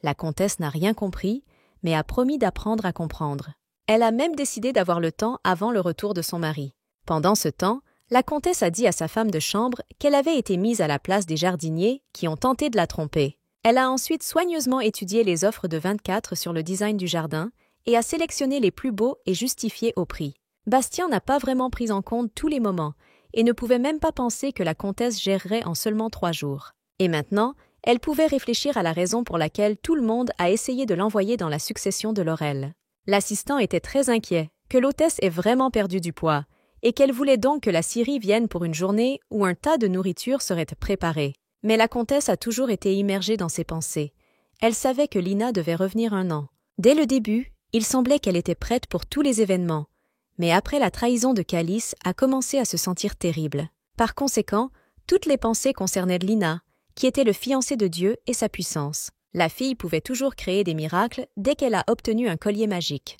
La comtesse n'a rien compris, mais a promis d'apprendre à comprendre. Elle a même décidé d'avoir le temps avant le retour de son mari. Pendant ce temps, la comtesse a dit à sa femme de chambre qu'elle avait été mise à la place des jardiniers qui ont tenté de la tromper. Elle a ensuite soigneusement étudié les offres de 24 sur le design du jardin et a sélectionné les plus beaux et justifié au prix. Bastien n'a pas vraiment pris en compte tous les moments et ne pouvait même pas penser que la comtesse gérerait en seulement 3 jours. Et maintenant, elle pouvait réfléchir à la raison pour laquelle tout le monde a essayé de l'envoyer dans la succession de Laurel. L'assistant était très inquiet que l'hôtesse ait vraiment perdu du poids et qu'elle voulait donc que la Syrie vienne pour une journée où un tas de nourriture serait préparé. Mais la comtesse a toujours été immergée dans ses pensées. Elle savait que Lina devait revenir un an. Dès le début, il semblait qu'elle était prête pour tous les événements. Mais après la trahison de Calice a commencé à se sentir terrible. Par conséquent, toutes les pensées concernaient Lina, qui était le fiancé de Dieu et sa puissance. La fille pouvait toujours créer des miracles dès qu'elle a obtenu un collier magique.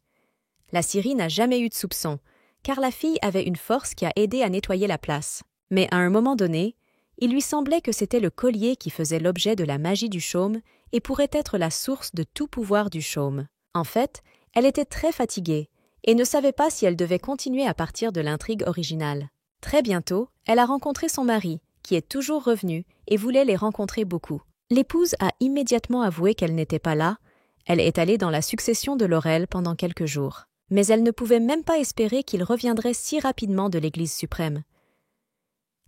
La Syrie n'a jamais eu de soupçon, car la fille avait une force qui a aidé à nettoyer la place. Mais à un moment donné, il lui semblait que c'était le collier qui faisait l'objet de la magie du chaume et pourrait être la source de tout pouvoir du chaume. En fait, elle était très fatiguée et ne savait pas si elle devait continuer à partir de l'intrigue originale. Très bientôt, elle a rencontré son mari, qui est toujours revenu et voulait les rencontrer beaucoup. L'épouse a immédiatement avoué qu'elle n'était pas là. Elle est allée dans la succession de Laurel pendant quelques jours. Mais elle ne pouvait même pas espérer qu'il reviendrait si rapidement de l'Église suprême.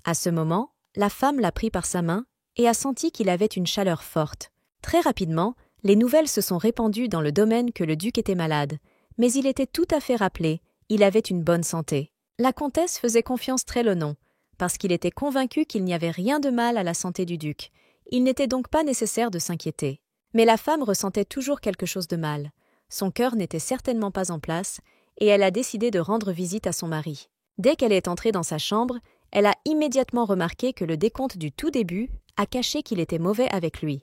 À ce moment, la femme l'a pris par sa main et a senti qu'il avait une chaleur forte. Très rapidement, les nouvelles se sont répandues dans le domaine que le duc était malade, mais il était tout à fait rappelé, il avait une bonne santé. La comtesse faisait confiance Trelawney, parce qu'il était convaincu qu'il n'y avait rien de mal à la santé du duc. Il n'était donc pas nécessaire de s'inquiéter. Mais la femme ressentait toujours quelque chose de mal. Son cœur n'était certainement pas en place, et elle a décidé de rendre visite à son mari. Dès qu'elle est entrée dans sa chambre, elle a immédiatement remarqué que le décompte du tout début a caché qu'il était mauvais avec lui.